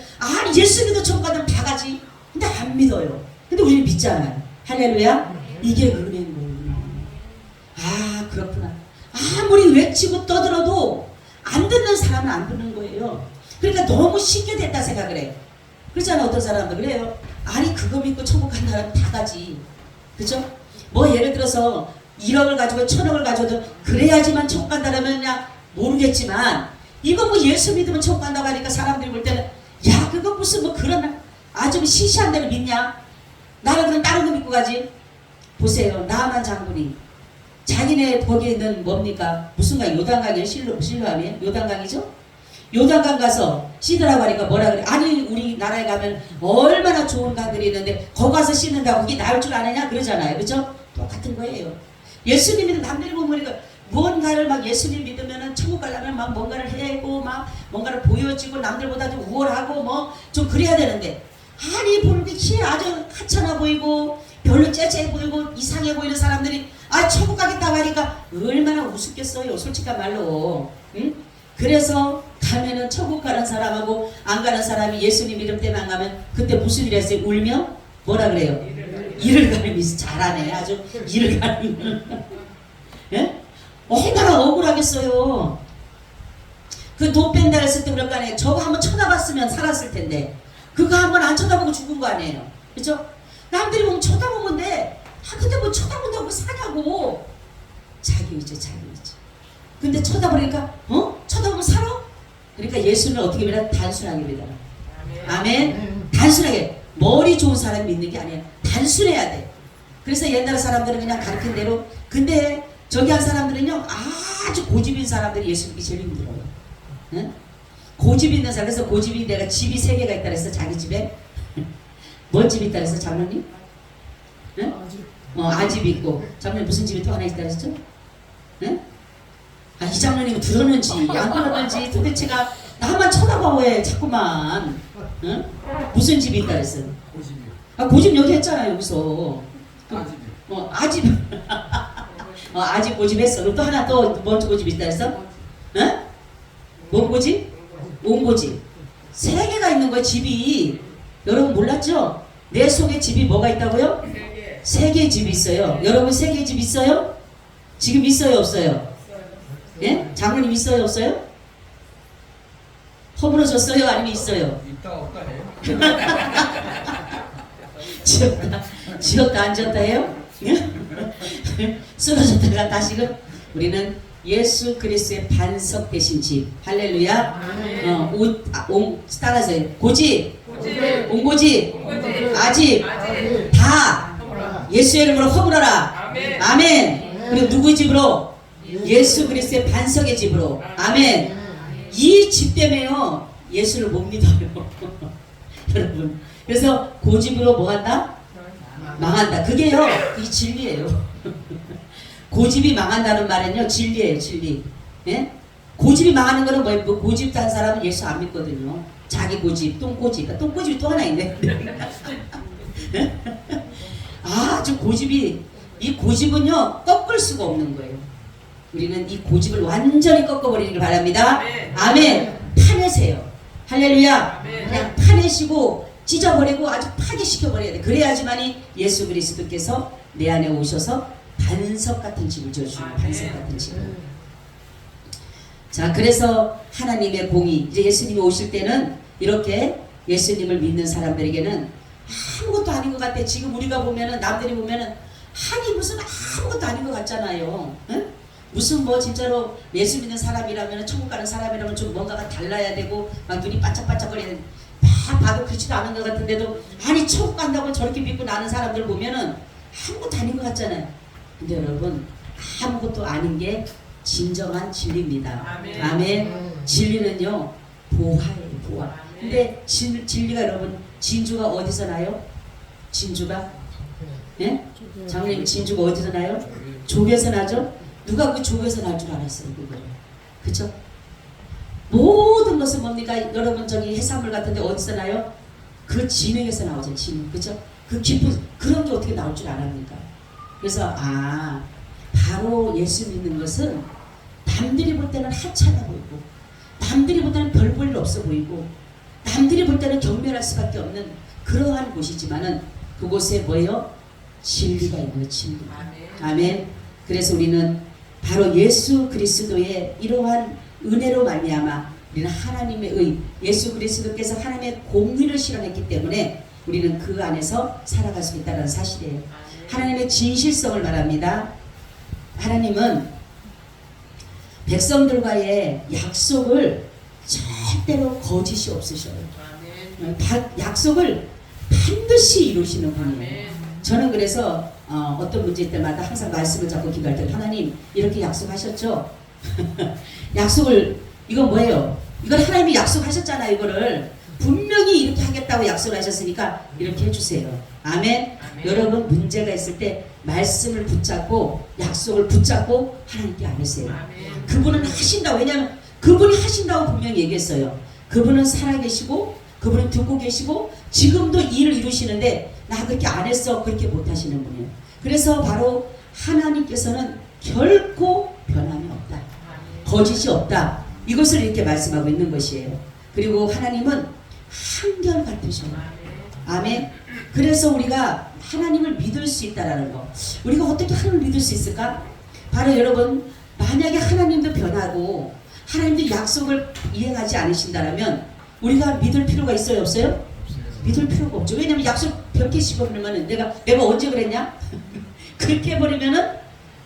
예수 믿고 천국 가면 다 가지. 근데 안 믿어요. 근데 우리는 믿잖아요. 할렐루야. 이게 은혜인 거예요. 그렇구나. 아무리 외치고 떠들어도 안 듣는 사람은 안 듣는 거예요. 그러니까 너무 쉽게 됐다 생각을 해요. 그렇잖아. 어떤 사람들 그래요. 아니 그거 믿고 천국 간다면 다 가지. 그죠? 뭐 예를 들어서 1억을 가지고 1000억을 가져도 그래야지만 천국 간다면 그냥 모르겠지만 이거 뭐 예수 믿으면 천국 간다고 하니까 사람들이 볼 때는 야 그거 무슨 뭐 그런 아주 시시한 데를 믿냐? 나는 그럼 다른 거 믿고 가지. 보세요. 나만 장군이 자기네 거기에 있는 뭡니까? 무슨 강 요단강이에요? 실로암이에요? 요단강이죠? 요단강 가서 씻으라고 하니까 뭐라 그래? 아니 우리나라에 가면 얼마나 좋은 강들이 있는데 거기 가서 씻는다고 그게 나을 줄 아느냐? 그러잖아요. 그죠? 똑같은 거예요. 예수님이 남들이 보니까 뭔가를 막 예수님 믿으면은 천국 가려면 막 뭔가를 해야고 막 뭔가를 보여지고 남들보다 좀 우월하고 뭐 좀 그래야 되는데 아니 보는 게 아주 하찮아 보이고 별로 째째 보이고 이상해 보이는 사람들이 천국 가겠다고 하니까 얼마나 우습겠어요. 솔직한 말로. 응? 그래서 가면은 천국 가는 사람하고 안 가는 사람이 예수님 이름 때문에 안 가면 그때 무슨 일 했어요? 울며? 뭐라 그래요? 이를 가는 잘하네. 아주 이를 가는 예? 얼마나 억울하겠어요. 그 돈 뺀다 했을 때 그럴 거 아니에요. 저거 한번 쳐다봤으면 살았을 텐데 그거 한번 안 쳐다보고 죽은 거 아니에요. 그렇죠? 남들이 보면 쳐다보면 돼. 근데 뭐 쳐다본다고 사냐고. 자기 의지. 근데 쳐다보니까 쳐다보면 살아? 그러니까 예수는 어떻게 믿어요? 단순하게 믿어요. 아멘. 단순하게. 머리 좋은 사람 믿는 게 아니에요. 단순해야 돼. 그래서 옛날 사람들은 그냥 가르친 대로 근데 저기 한 사람들은요 아주 고집인 사람들이 예수 믿기 제일 힘들어요. 응? 고집 있는 사람, 그래서 고집이 내가 집이 3개가 있다 그래서 자기 집에 뭔 집이 있다 그래서 장로님? 응? 아집 있고 장로님 무슨 집이 또 하나 있다 그랬죠? 응? 이 장로님은 들었는지 안 들었는지 도대체가 나만 쳐다봐 왜 자꾸만 응? 무슨 집이 있다 그랬어? 고집 여기 했잖아 여기서 아집 아집 고집 했어. 그럼 또 하나 또뭔 고집 있다 그랬어? 응? 뭔 고집? 옹고집. 3개가 있는 거야 집이. 여러분 몰랐죠? 내 속에 집이 뭐가 있다고요? 3개의 집이 있어요. 여러분 3개의 집 있어요? 지금 있어요 없어요? 예? 장로님 있어요 없어요? 허물어졌어요 아니면 있어요? 있다 없다 해요. 지었다 앉았다 해요? 쓰러졌다가 다시금 우리는 예수 그리스도의 반석 되신 집. 할렐루야. 따라서요. 고집, 옹고집, 아집, 다 예수의 이름으로 허물어라. 아멘. 그리고 누구의 집으로? 예수 그리스도의 반석의 집으로. 아멘. 이 집 때문에요 예수를 못 믿어요. 여러분. 그래서 고집으로 뭐 한다? 망한다. 그게요 이 진리예요. 고집이 망한다는 말은요 진리예요 진리. 예? 고집이 망하는 거는 뭐예요? 고집한 사람은 예수 안 믿거든요. 자기 고집, 똥고집. 그러니까 똥고집이 또 하나 있네. 아주 고집이, 이 고집은요 꺾을 수가 없는 거예요. 우리는 이 고집을 완전히 꺾어버리길 바랍니다. 아멘. 파내세요. 할렐루야. 그냥 파내시고 찢어버리고 아주 파괴시켜버려야 돼. 그래야지만이 예수 그리스도께서 내 안에 오셔서 반석 같은 집을 지어주는 반석 같은 집을. 자, 그래서 하나님의 공의, 이제 예수님이 오실 때는 이렇게 예수님을 믿는 사람들에게는 아무것도 아닌 것 같아. 지금 우리가 보면은 남들이 보면은 아니 무슨 아무것도 아닌 것 같잖아요. 응? 무슨 뭐 진짜로 예수 믿는 사람이라면 천국 가는 사람이라면 좀 뭔가가 달라야 되고 막 눈이 반짝반짝거려야 되는 막 봐도 그렇지도 않은 것 같은데도 아니 천국 간다고 저렇게 믿고 나는 사람들 보면은 아무것도 아닌 것 같잖아요. 근데 여러분 아무것도 아닌 게 진정한 진리입니다. 아멘. 진리는요 보화예요. 보화. 근데 진리가 여러분 진주가 어디서 나요? 진주가? 예? 장로님 진주가 어디서 나요? 족에서 나죠? 누가 그 족에서 날 줄 알았어요 그거를. 그쵸? 모든 것은 뭡니까? 여러분 저기 해산물 같은데 어디서 나요? 그 진흙에서 나오죠. 진흙. 그쵸? 그 깊은 그런 게 어떻게 나올 줄 알았습니까? 그래서 바로 예수 믿는 것은 남들이 볼 때는 하찮아 보이고 남들이 볼 때는 별 볼 일 없어 보이고 남들이 볼 때는 경멸할 수밖에 없는 그러한 곳이지만은 그곳에 뭐예요? 진리가 있는 거예요. 진리. 아멘. 그래서 우리는 바로 예수 그리스도의 이러한 은혜로 말미암아 우리는 하나님의 의, 예수 그리스도께서 하나님의 공의를 실현했기 때문에 우리는 그 안에서 살아갈 수 있다는 사실이에요. 하나님의 진실성을 말합니다. 하나님은 백성들과의 약속을 절대로 거짓이 없으셔요. 약속을 반드시 이루시는 분이에요. 저는 그래서 어떤 문제 때마다 항상 말씀을 잡고 기도할 때 하나님 이렇게 약속하셨죠? 약속을 이건 뭐예요? 이건 하나님이 약속하셨잖아요. 이거를 분명히 이렇게 하겠다고 약속을 하셨으니까 이렇게 해주세요. 아멘. 여러분 문제가 있을 때 말씀을 붙잡고 약속을 붙잡고 하나님께 안으세요. 그분은 하신다고. 왜냐하면 그분이 하신다고 분명히 얘기했어요. 그분은 살아계시고 그분은 듣고 계시고 지금도 일을 이루시는데 나 그렇게 안 했어 그렇게 못하시는 분이에요. 그래서 바로 하나님께서는 결코 변함이 없다. 거짓이 없다. 이것을 이렇게 말씀하고 있는 것이에요. 그리고 하나님은 한결같으셔요. 아멘. 그래서 우리가 하나님을 믿을 수 있다라는 거. 우리가 어떻게 하나님을 믿을 수 있을까? 바로 여러분 만약에 하나님도 변하고 하나님도 약속을 이행하지 않으신다면 우리가 믿을 필요가 있어요 없어요? 믿을 필요가 없죠. 왜냐면 약속 변개시켜버리면 내가 언제 그랬냐? 그렇게 해버리면은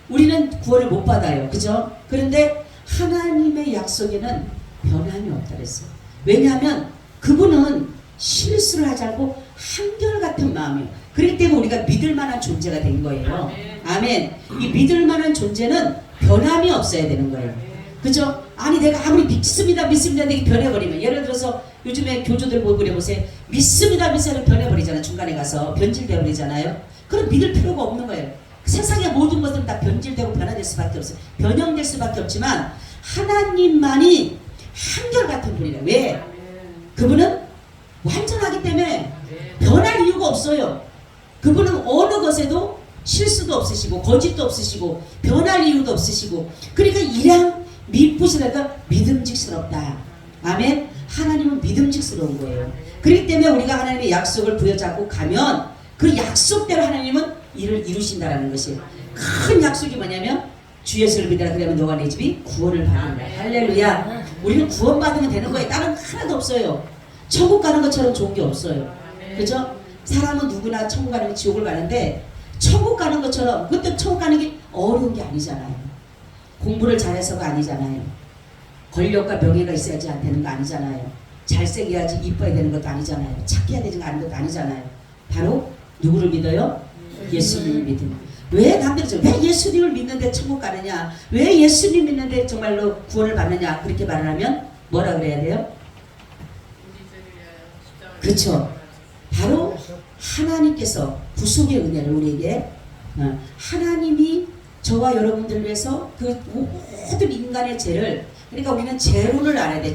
우리는 구원을 못 받아요. 그죠? 그런데 하나님의 약속에는 변함이 없다 그랬어요. 왜냐하면 그분은 실수를 하지 않고 한결같은 마음이에요. 그렇기 때문에 우리가 믿을 만한 존재가 된 거예요. 아멘. 이 믿을 만한 존재는 변함이 없어야 되는 거예요. 그죠? 아니 내가 아무리 믿습니다 이게 변해버리면, 예를 들어서 요즘에 교주들 보고 그래 보세요. 믿습니다 변해버리잖아요. 중간에 가서 변질되어버리잖아요. 그럼 믿을 필요가 없는 거예요. 세상의 모든 것들은 다 변질되고 변화될 수밖에 없어요. 변형될 수밖에 없지만 하나님만이 한결같은 분이래요. 왜? 그분은 완전하기 때문에 변할 이유가 없어요. 그분은 어느 것에도 실수도 없으시고 거짓도 없으시고 변할 이유도 없으시고, 그러니까 이랑 믿으시다가 믿음직스럽다. 아멘. 하나님은 믿음직스러운 거예요. 그렇기 때문에 우리가 하나님의 약속을 부여잡고 가면 그 약속대로 하나님은 일을 이루신다라는 것이에요. 큰 약속이 뭐냐면 주 예수를 믿으라 그러면 너와 내 집이 구원을 받는 거야. 할렐루야. 우리는 구원받으면 되는 거예요. 다른 하나도 없어요. 천국 가는 것처럼 좋은 게 없어요. 그죠? 사람은 누구나 천국 가는 지옥을 가는데 천국 가는 것처럼, 그때 천국 가는 게 어려운 게 아니잖아요. 공부를 잘해서가 아니잖아요. 권력과 명예가 있어야지 안 되는 거 아니잖아요. 잘생겨야지 이뻐야 되는 것도 아니잖아요. 착해야 되는 거 아닌 것도 아니잖아요. 바로 누구를 믿어요? 예수님을 믿음. 왜 남들이 왜 예수님을 믿는데 천국 가느냐? 왜 예수님 믿는데 정말로 구원을 받느냐? 그렇게 말을 하면 뭐라 그래야 돼요? 그렇죠. 바로 하나님께서 구속의 은혜를 우리에게, 하나님이 저와 여러분들을 위해서 그 모든 인간의 죄를, 그러니까 우리는 죄론을 알아야 돼.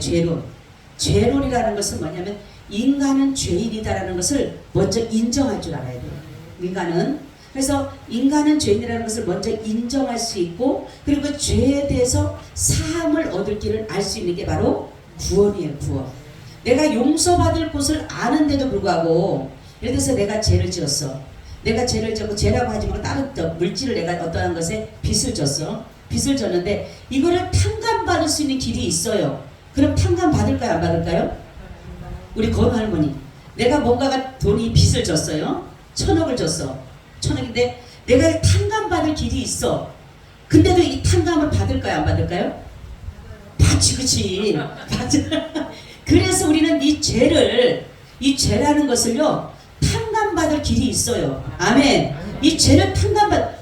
죄론이라는 것은 뭐냐면 인간은 죄인이다라는 것을 먼저 인정할 줄 알아야 돼요. 그래서 인간은 죄인이라는 것을 먼저 인정할 수 있고, 그리고 그 죄에 대해서 사함을 얻을 길을 알 수 있는 게 바로 구원이에요. 구원. 내가 용서받을 곳을 아는데도 불구하고, 예를 들어서 내가 죄를 지었어. 내가 죄를 지었고, 죄라고 하지 말고 다른 물질을 내가 어떠한 것에 빚을 졌어. 빚을 졌는데 이거를 탕감받을 수 있는 길이 있어요. 그럼 탕감받을까요? 안 받을까요? 우리 건우 할머니, 내가 뭔가가 돈이 빚을 졌어요. 1,000억을 졌어. 1,000억인데 내가 탕감받을 길이 있어. 근데도 이 탕감을 받을까요? 안 받을까요? 받지, 그치? 받지. 그래서 우리는 이 죄라는 것을요, 탕감받을 길이 있어요. 아멘. 이 죄를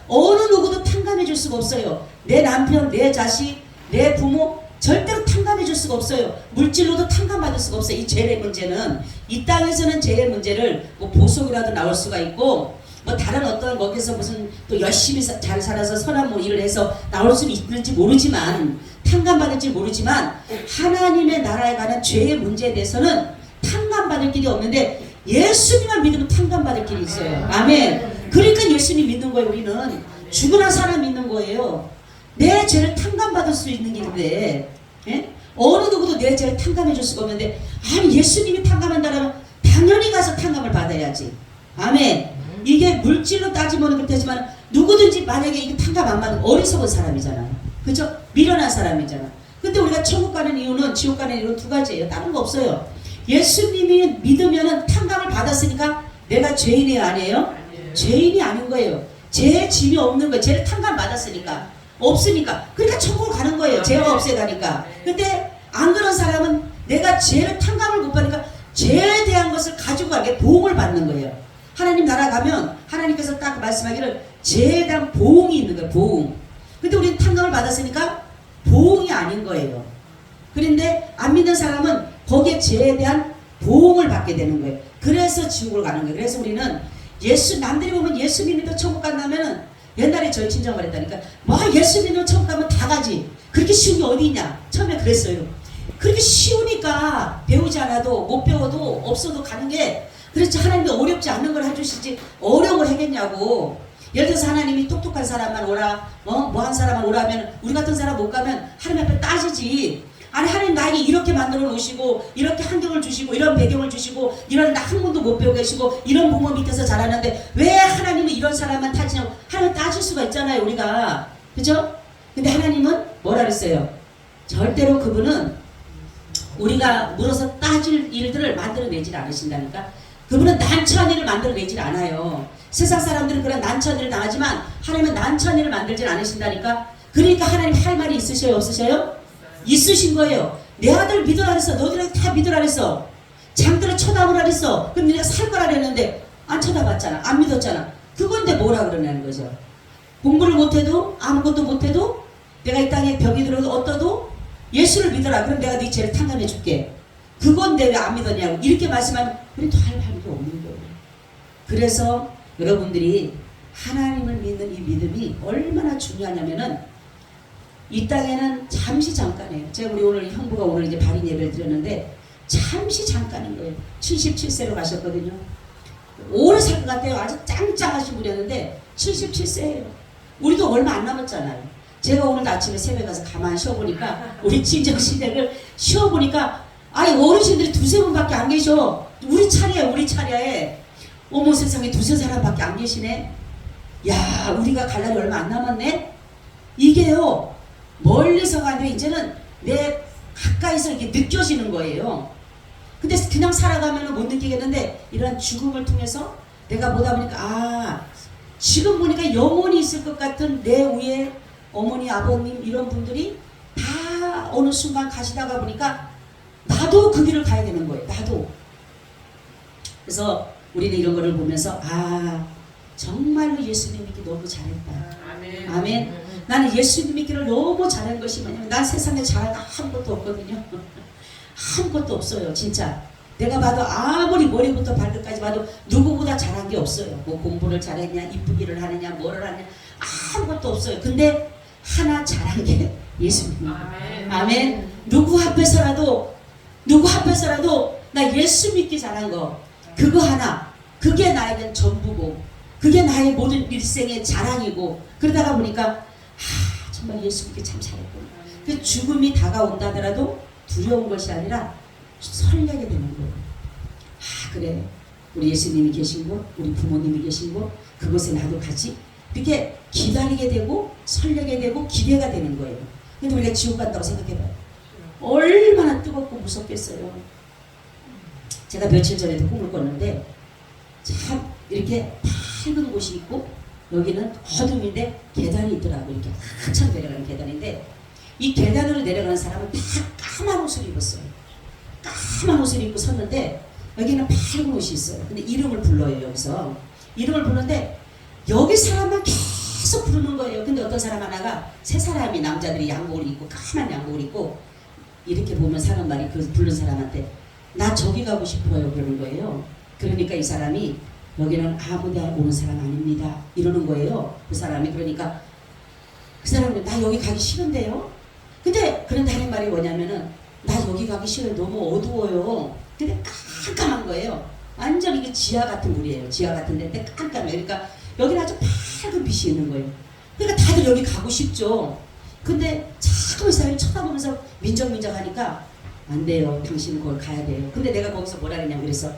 어느 누구도 탕감해 줄 수가 없어요. 내 남편, 내 자식, 내 부모 절대로 탕감해 줄 수가 없어요. 물질로도 탕감받을 수가 없어요. 이 죄의 문제는, 이 땅에서는 죄의 문제를 뭐 보석이라도 나올 수가 있고, 뭐 다른 어떤 거기서 무슨 또 열심히 잘 살아서 선한 뭐 일을 해서 나올 수는 있는지 모르지만, 탕감받을지 모르지만, 하나님의 나라에 가는 죄의 문제에 대해서는 탕감받을 길이 없는데 예수님만 믿으면 탕감받을 길이 있어요. 아멘. 그러니까 예수님 믿는 거예요. 우리는 죽으나 살아 믿는 거예요. 내 죄를 탕감받을 수 있는 길인데, 예? 어느 누구도 내 죄를 탕감해 줄 수가 없는데, 아니 예수님이 탕감한다면 당연히 가서 탕감을 받아야지. 아멘. 이게 물질로 따지면 그렇지만 누구든지 만약에 이게 탕감 안 받으면 어리석은 사람이잖아요. 그죠? 미련한 사람이잖아. 근데 우리가 천국 가는 이유는, 지옥 가는 이유는 두 가지예요. 다른 거 없어요. 예수님이 믿으면은 탕감을 받았으니까 내가 죄인이 아니에요? 죄인이 아닌 거예요. 죄의 짐이 없는 거예요. 죄를 탕감 받았으니까. 없으니까. 그러니까 천국을 가는 거예요. 죄가 없애가니까. 근데 안 그런 사람은 내가 죄를 탕감을 못 받으니까 죄에 대한 것을 가지고 가게 보응을 받는 거예요. 하나님 나라 가면 하나님께서 딱 말씀하기를 죄에 대한 보응이 있는 거예요. 보응. 근데 우리는 탕감을 받았으니까 보응이 아닌 거예요. 그런데 안 믿는 사람은 거기에 죄에 대한 보응을 받게 되는 거예요. 그래서 지옥을 가는 거예요. 그래서 우리는 남들이 보면 예수 믿는 천국 간다면은, 옛날에 저희 친정 말했다니까, 뭐 예수 믿는 천국 가면 다 가지. 그렇게 쉬운 게 어디 있냐. 처음에 그랬어요. 그렇게 쉬우니까 배우지 않아도, 못 배워도, 없어도 가는 게, 그렇지 하나님이 어렵지 않는 걸 해주시지 어려운 걸 하겠냐고. 예를 들어서 하나님이 똑똑한 사람만 오라, 뭐 한 사람만 오라 하면 우리 같은 사람 못 가면 하나님 앞에 따지지. 아니 하나님 나에게 이렇게 만들어 놓으시고, 이렇게 환경을 주시고, 이런 배경을 주시고, 이런 나 한 번도 못 배우고 계시고, 이런 부모 밑에서 자라는데 왜 하나님은 이런 사람만 타지냐고. 하나님 따질 수가 있잖아요, 우리가. 그죠? 근데 하나님은 뭐라 그랬어요? 절대로 그분은 우리가 물어서 따질 일들을 만들어내질 않으신다니까. 그분은 난처한 일을 만들어내질 않아요. 세상 사람들은 그런 난처한 일을 당하지만 하나님은 난처한 일을 만들질 않으신다니까. 그러니까 하나님 할 말이 있으셔요, 없으셔요? 있으신 거예요. 내 아들 믿으라 그랬어. 너희들 다 믿으라 그랬어. 장들을 쳐다보라 그랬어. 그럼 네가 살 거라 그랬는데 안 쳐다봤잖아. 안 믿었잖아. 그건데 뭐라 그러냐는 거죠. 공부를 못해도 아무것도 못해도 내가 이 땅에 병이 들어도 어떠도 예수를 믿어라. 그럼 내가 네 죄를 탕감해 줄게. 그건 내 왜 안 믿었냐고 이렇게 말씀하면 우리 더할 게 없는 거예요. 그래서 여러분들이 하나님을 믿는 이 믿음이 얼마나 중요하냐면은 이 땅에는 잠시 잠깐이에요. 제가 우리 오늘 형부가 오늘 이제 발인 예배를 드렸는데 잠시 잠깐인 거예요. 77세로 가셨거든요. 오래 살 것 같아요. 아주 짱짱하신 분이었는데 77세예요. 우리도 얼마 안 남았잖아요. 제가 오늘 아침에 새벽에 가서 가만히 쉬어보니까 우리 친정시댁을 쉬어보니까 아니 어르신들이 두세 분밖에 안 계셔. 우리 차례에 어머 세상에 두세 사람밖에 안 계시네. 야 우리가 갈 날이 얼마 안 남았네. 이게요 멀리서가 아니라 이제는 내 가까이서 이렇게 느껴지는 거예요. 근데 그냥 살아가면 못 느끼겠는데 이런 죽음을 통해서 내가 보다 보니까 아 지금 보니까 영원히 있을 것 같은 내 위에 어머니 아버님 이런 분들이 다 어느 순간 가시다가 보니까 나도 그 길을 가야 되는 거예요. 나도. 그래서 우리는 이런 거를 보면서 아 정말로 예수님 믿기 너무 잘했다. 아멘. 아멘. 나는 예수님 믿기를 너무 잘한 것이 뭐냐면 난 세상에 잘한 거 아무것도 없거든요. 아무것도 없어요. 진짜. 내가 봐도 아무리 머리부터 발끝까지 봐도 누구보다 잘한 게 없어요. 뭐 공부를 잘했냐 이쁘기를 하느냐 뭐를 하느냐 아무것도 없어요. 근데 하나 잘한 게 예수님. 아멘. 아멘. 누구 앞에서라도 나 예수 믿기 잘한 거 그거 하나 그게 나에겐 전부고 그게 나의 모든 일생의 자랑이고 그러다가 보니까 아 정말 예수 믿기 참 잘했구나. 그 죽음이 다가온다 하더라도 두려운 것이 아니라 설레게 되는 거예요. 아 그래 우리 예수님이 계신 곳 우리 부모님이 계신 곳 그곳에 나도 같이 이렇게 기다리게 되고 설레게 되고 기대가 되는 거예요. 근데 우리가 지옥 간다고 생각해봐요. 얼마나 뜨겁고 무섭겠어요. 제가 며칠 전에도 꿈을 꿨는데 참 이렇게 밝은 곳이 있고 여기는 어둠인데 계단이 있더라고요. 이렇게 한참 내려가는 계단인데 이 계단으로 내려가는 사람은 다 까만 옷을 입었어요. 까만 옷을 입고 섰는데 여기는 밝은 옷이 있어요. 근데 이름을 불러요. 여기서 이름을 부르는데 여기 사람만 계속 부르는 거예요. 근데 어떤 사람 하나가 세 사람이 남자들이 양복을 입고 까만 양복을 입고 이렇게 보면 사는 말이 그 부른 사람한테 나 저기 가고 싶어요 그러는 거예요. 그러니까 이 사람이 여기는 아무데나 오는 사람 아닙니다 이러는 거예요. 그 사람이 그러니까 그 사람이 나 여기 가기 싫은데요. 근데 그런데 하는 말이 뭐냐면은 나 여기 가기 싫어요. 너무 어두워요. 근데 깜깜한 거예요. 완전 이게 지하 같은 물이에요. 지하 같은 데인데 깜깜해요. 그러니까 여기는 아주 밝은 빛이 있는 거예요. 그러니까 다들 여기 가고 싶죠. 근데 자꾸 이 사람이 쳐다보면서 민정민정 하니까 안 돼요. 당신은 거기 가야 돼요. 근데 내가 거기서 뭐라 그랬냐고 그래서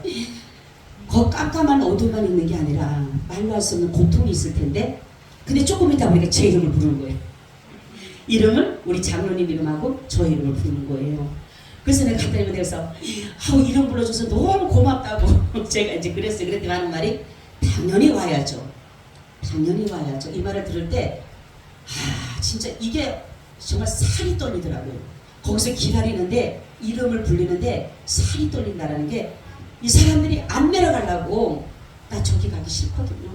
거 깜깜한 어둠만 있는 게 아니라 말로 할 수 없는 고통이 있을 텐데 근데 조금 있다 보니까 제 이름을 부르는 거예요. 이름을 우리 장로님 이름하고 저 이름을 부르는 거예요. 그래서 내가 갔다 그래서 아우 이름 불러줘서 너무 고맙다고 제가 이제 그랬어요. 그랬더니 하는 말이 당연히 와야죠. 당연히 와야죠. 이 말을 들을 때 아 진짜 이게 정말 살이 떨리더라고요. 거기서 기다리는데 이름을 불리는데 살이 떨린다라는 게 이 사람들이 안 내려가려고 나 저기 가기 싫거든요.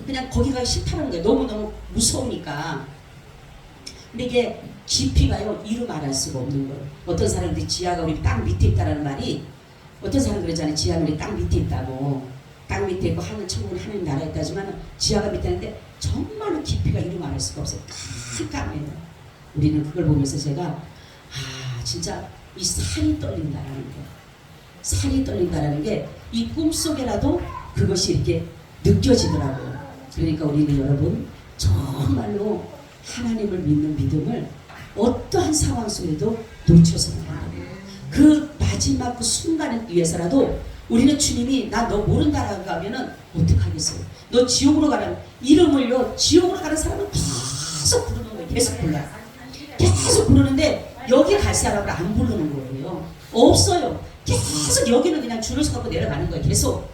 그냥 거기 가기 싫다는 거예요. 너무너무 무서우니까. 근데 이게 깊이가요 이루 말할 수가 없는 거예요. 어떤 사람들이 지하가 우리 땅 밑에 있다라는 말이 어떤 사람 그러잖아요. 지하는 우리 땅 밑에 있다고. 땅 밑에 있고 하늘 천국은 하나님 나라에 있다지만 지하가 밑에 있는데 정말로 깊이가 이루 말할 수가 없어요. 깜깜해요. 우리는 그걸 보면서 제가 아 진짜 이 살이 떨린다라는 거 살이 떨린다라는 게 이 꿈속에라도 그것이 이렇게 느껴지더라고요. 그러니까 우리는 여러분 정말로 하나님을 믿는 믿음을 어떠한 상황 속에도 놓쳐서는 안 돼요. 그 마지막 그 순간을 위해서라도 우리는 주님이 나 너 모른다라고 하면은 어떡하겠어요. 너 지옥으로 가라면 이름을요 지옥으로 가는 사람은 계속 부르는 거예요. 계속 불러요. 계속 부르는데 여기 갈 사람을 안 부르는 거예요. 없어요. 계속 여기는 그냥 줄을 서고 내려가는 거예요. 계속.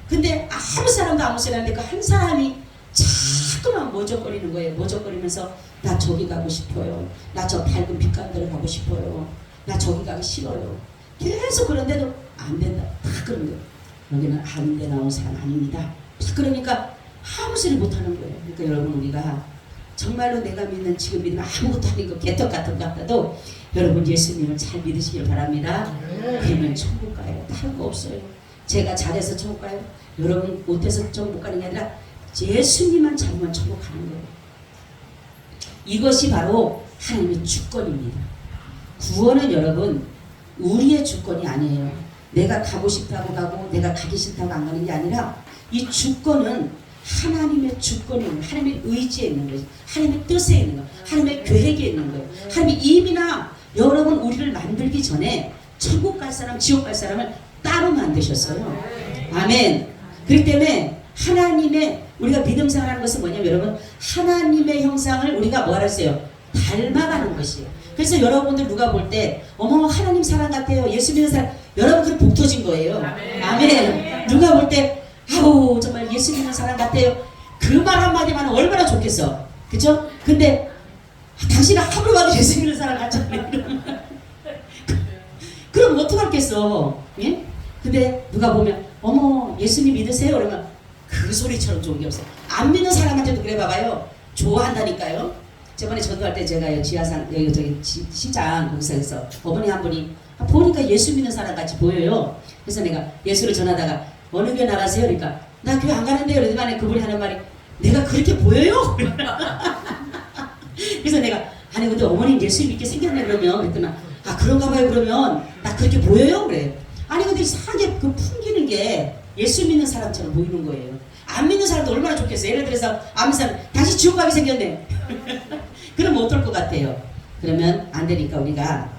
근데 아무 사람도 아무 사람인데 그 한 사람이 자꾸만 머적거리는 거예요. 머적거리면서 나 저기 가고 싶어요. 나 저 밝은 빛가는 데로 가고 싶어요. 나 저기 가기 싫어요. 계속 그런데도 안 된다. 다 그런 거예요. 여기는 아무 데 나온 사람 아닙니다. 그러니까 아무 소리 못하는 거예요. 그러니까 여러분 우리가 정말로 내가 믿는 지금 믿으면 아무것도 아닌 거 개떡 같은 것 같아도 여러분 예수님을 잘 믿으시길 바랍니다. 그러면 천국 가요. 다른 거 없어요. 제가 잘해서 천국 가요. 여러분 못해서 천국 가는 게 아니라 예수님만 잘하면 천국 가는 거예요. 이것이 바로 하나님의 주권입니다. 구원은 여러분 우리의 주권이 아니에요. 내가 가고 싶다고 가고 내가 가기 싫다고 안 가는 게 아니라 이 주권은 하나님의 주권이 하나님의 의지에 있는 거예요. 하나님의 뜻에 있는 거예요. 하나님의 계획에 있는 거예요. 하나님이 이미나 여러분 우리를 만들기 전에 천국 갈 사람, 지옥 갈 사람을 따로 만드셨어요. 아멘. 그렇기 때문에 하나님의 우리가 믿음 생활하는 것은 뭐냐면 여러분 하나님의 형상을 우리가 뭐라 했어요? 닮아가는 것이에요. 그래서 여러분들 누가 볼 때 어머 하나님 사랑 같아요. 예수 믿는 사람 여러분들은 복 터진 거예요. 아멘. 누가 볼 때 아우 정말 예수 믿는 사람 같아요. 그 말 한마디만 얼마나 좋겠어. 그쵸? 근데 당신은 하루마다 예수 믿는 사람 같잖아요. 그럼 어떡하겠어? 예? 근데 누가 보면 어머 예수님 믿으세요? 그러면 그 소리처럼 좋은 게 없어요. 안 믿는 사람한테도 그래 봐봐요. 좋아한다니까요. 저번에 전도할 때 제가 지하상 여기 저기 시장 거기서 어머니 한 분이 보니까 예수 믿는 사람 같이 보여요. 그래서 내가 예수를 전하다가 어느 교회 나가세요? 그러니까 나 교회 안 가는데요. 그러더니 그분이 하는 말이 내가 그렇게 보여요? 그래서 내가 아니 근데 어머니 예수 믿게 생겼네 그러면 그랬더니 아 그런가 봐요. 그러면 나 그렇게 보여요? 그래. 아니 근데 이상하게 그 풍기는 게 예수 믿는 사람처럼 보이는 거예요. 안 믿는 사람도 얼마나 좋겠어요. 예를 들어서 안 믿는 사람 다시 지옥 가게 생겼네. 그럼 어떨 것 같아요? 그러면 안 되니까 우리가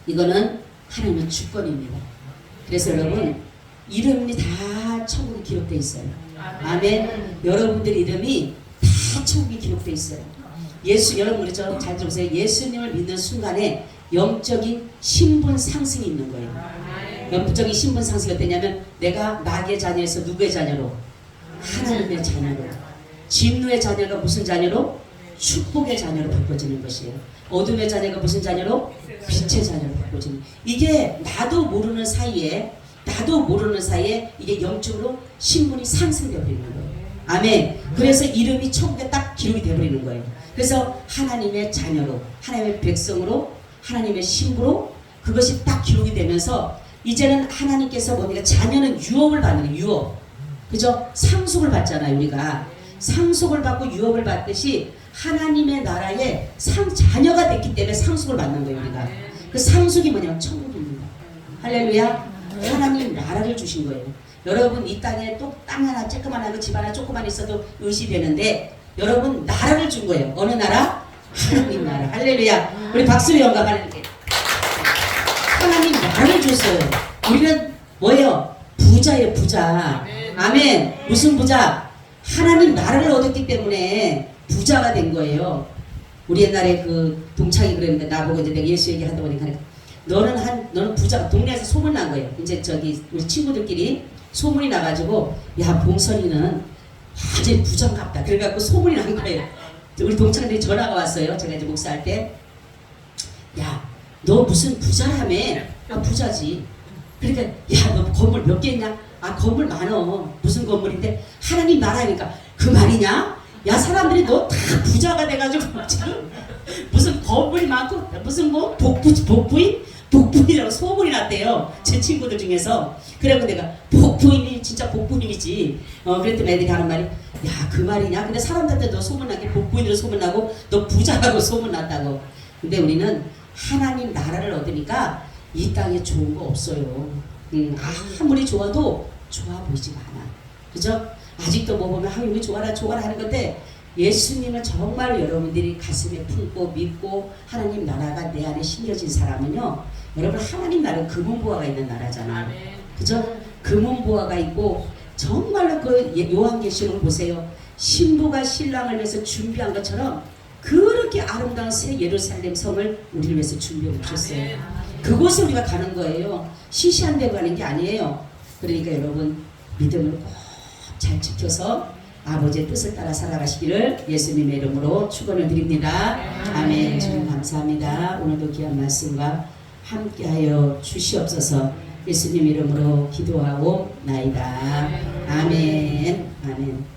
이거는 하나님의 주권입니다. 그래서 여러분 이름이 다 천국에 기록되어 있어요. 아멘. 여러분들 이름이 다 천국에 기록되어 있어요. 예수 여러분 우리 좀 잘 들으세요. 예수님을 믿는 순간에 영적인 신분 상승이 있는 거예요. 영적인 신분 상승이 어땠냐면 내가 마귀의 자녀에서 누구의 자녀로? 하나님의 자녀로. 진노의 자녀가 무슨 자녀로? 축복의 자녀로 바꿔지는 것이에요. 어둠의 자녀가 무슨 자녀로? 빛의 자녀로 바꿔지는. 이게 나도 모르는 사이에 이게 영적으로 신분이 상승되어 버리는 거예요. 아멘. 그래서 이름이 천국에 딱 기록이 되어 버리는 거예요. 그래서 하나님의 자녀로, 하나님의 백성으로, 하나님의 신부로 그것이 딱 기록이 되면서 이제는 하나님께서 뭡니까? 자녀는 유업을 받는 유업. 그죠? 상속을 받잖아요, 우리가. 상속을 받고 유업을 받듯이 하나님의 나라에 자녀가 됐기 때문에 상속을 받는 거예요, 우리가. 그 상속이 뭐냐면 천국입니다. 할렐루야. 하나님 나라를 주신 거예요. 여러분 이 땅에 또 땅 하나 쬐끄만하고 집 하나 조그만 있어도 의시되는데 여러분 나라를 준 거예요. 어느 나라? 하나님 나라. 할렐루야. 우리 박수로 영광하는 게 하나님 나라를 줬어요. 우리는 뭐예요? 부자예요, 부자. 아멘. 무슨 부자? 하나님 나라를 얻었기 때문에 부자가 된 거예요. 우리 옛날에 그 동창이 그랬는데 나보고 이제 내가 예수 얘기하다 보니까 너는 부자가 동네에서 소문 난 거예요. 이제 저기 우리 친구들끼리 소문이 나가지고 야 봉선이는 완전 부자인갑다. 그래갖고 소문이 난 거예요. 우리 동창들이 전화가 왔어요. 제가 이제 목사할 때 야 너 무슨 부자라며? 아 부자지. 그러니까 야 너 건물 몇 개 있냐? 아 건물 많어. 무슨 건물인데 하나님 나라니까 그 말이냐? 야 사람들이 너 다 부자가 돼가지고 지금 무슨 건물이 많고 무슨 뭐 복부인이라고 소문이 났대요. 제 친구들 중에서. 그래고 내가 복부인이 진짜 복부인이지. 그랬더니 애들이 하는 말이 야 그 말이냐? 근데 사람들한테 너 소문나게 복부인으로 소문나고 너 부자라고 소문났다고. 근데 우리는 하나님 나라를 얻으니까 이 땅에 좋은 거 없어요. 아무리 좋아도 좋아 보이지가 않아. 그죠? 아직도 뭐 보면 하나님이 좋아라 하는 건데 예수님을 정말 여러분들이 가슴에 품고 믿고 하나님 나라가 내 안에 심겨진 사람은요. 여러분 하나님 나라는 금은보화가 있는 나라잖아요. 그죠? 금은보화가 있고 정말로 그 요한계시록을 보세요. 신부가 신랑을 위해서 준비한 것처럼 그렇게 아름다운 새 예루살렘 성을 우리를 위해서 준비해 주셨어요. 그곳에 우리가 가는 거예요. 시시한 데 가는 게 아니에요. 그러니까 여러분 믿음을 꼭 잘 지켜서 아버지의 뜻을 따라 살아가시기를 예수님의 이름으로 축원을 드립니다. 아멘. 주님 감사합니다. 오늘도 귀한 말씀과 함께하여 주시옵소서. 예수님 이름으로 기도하고 나이다. 아멘. 아멘.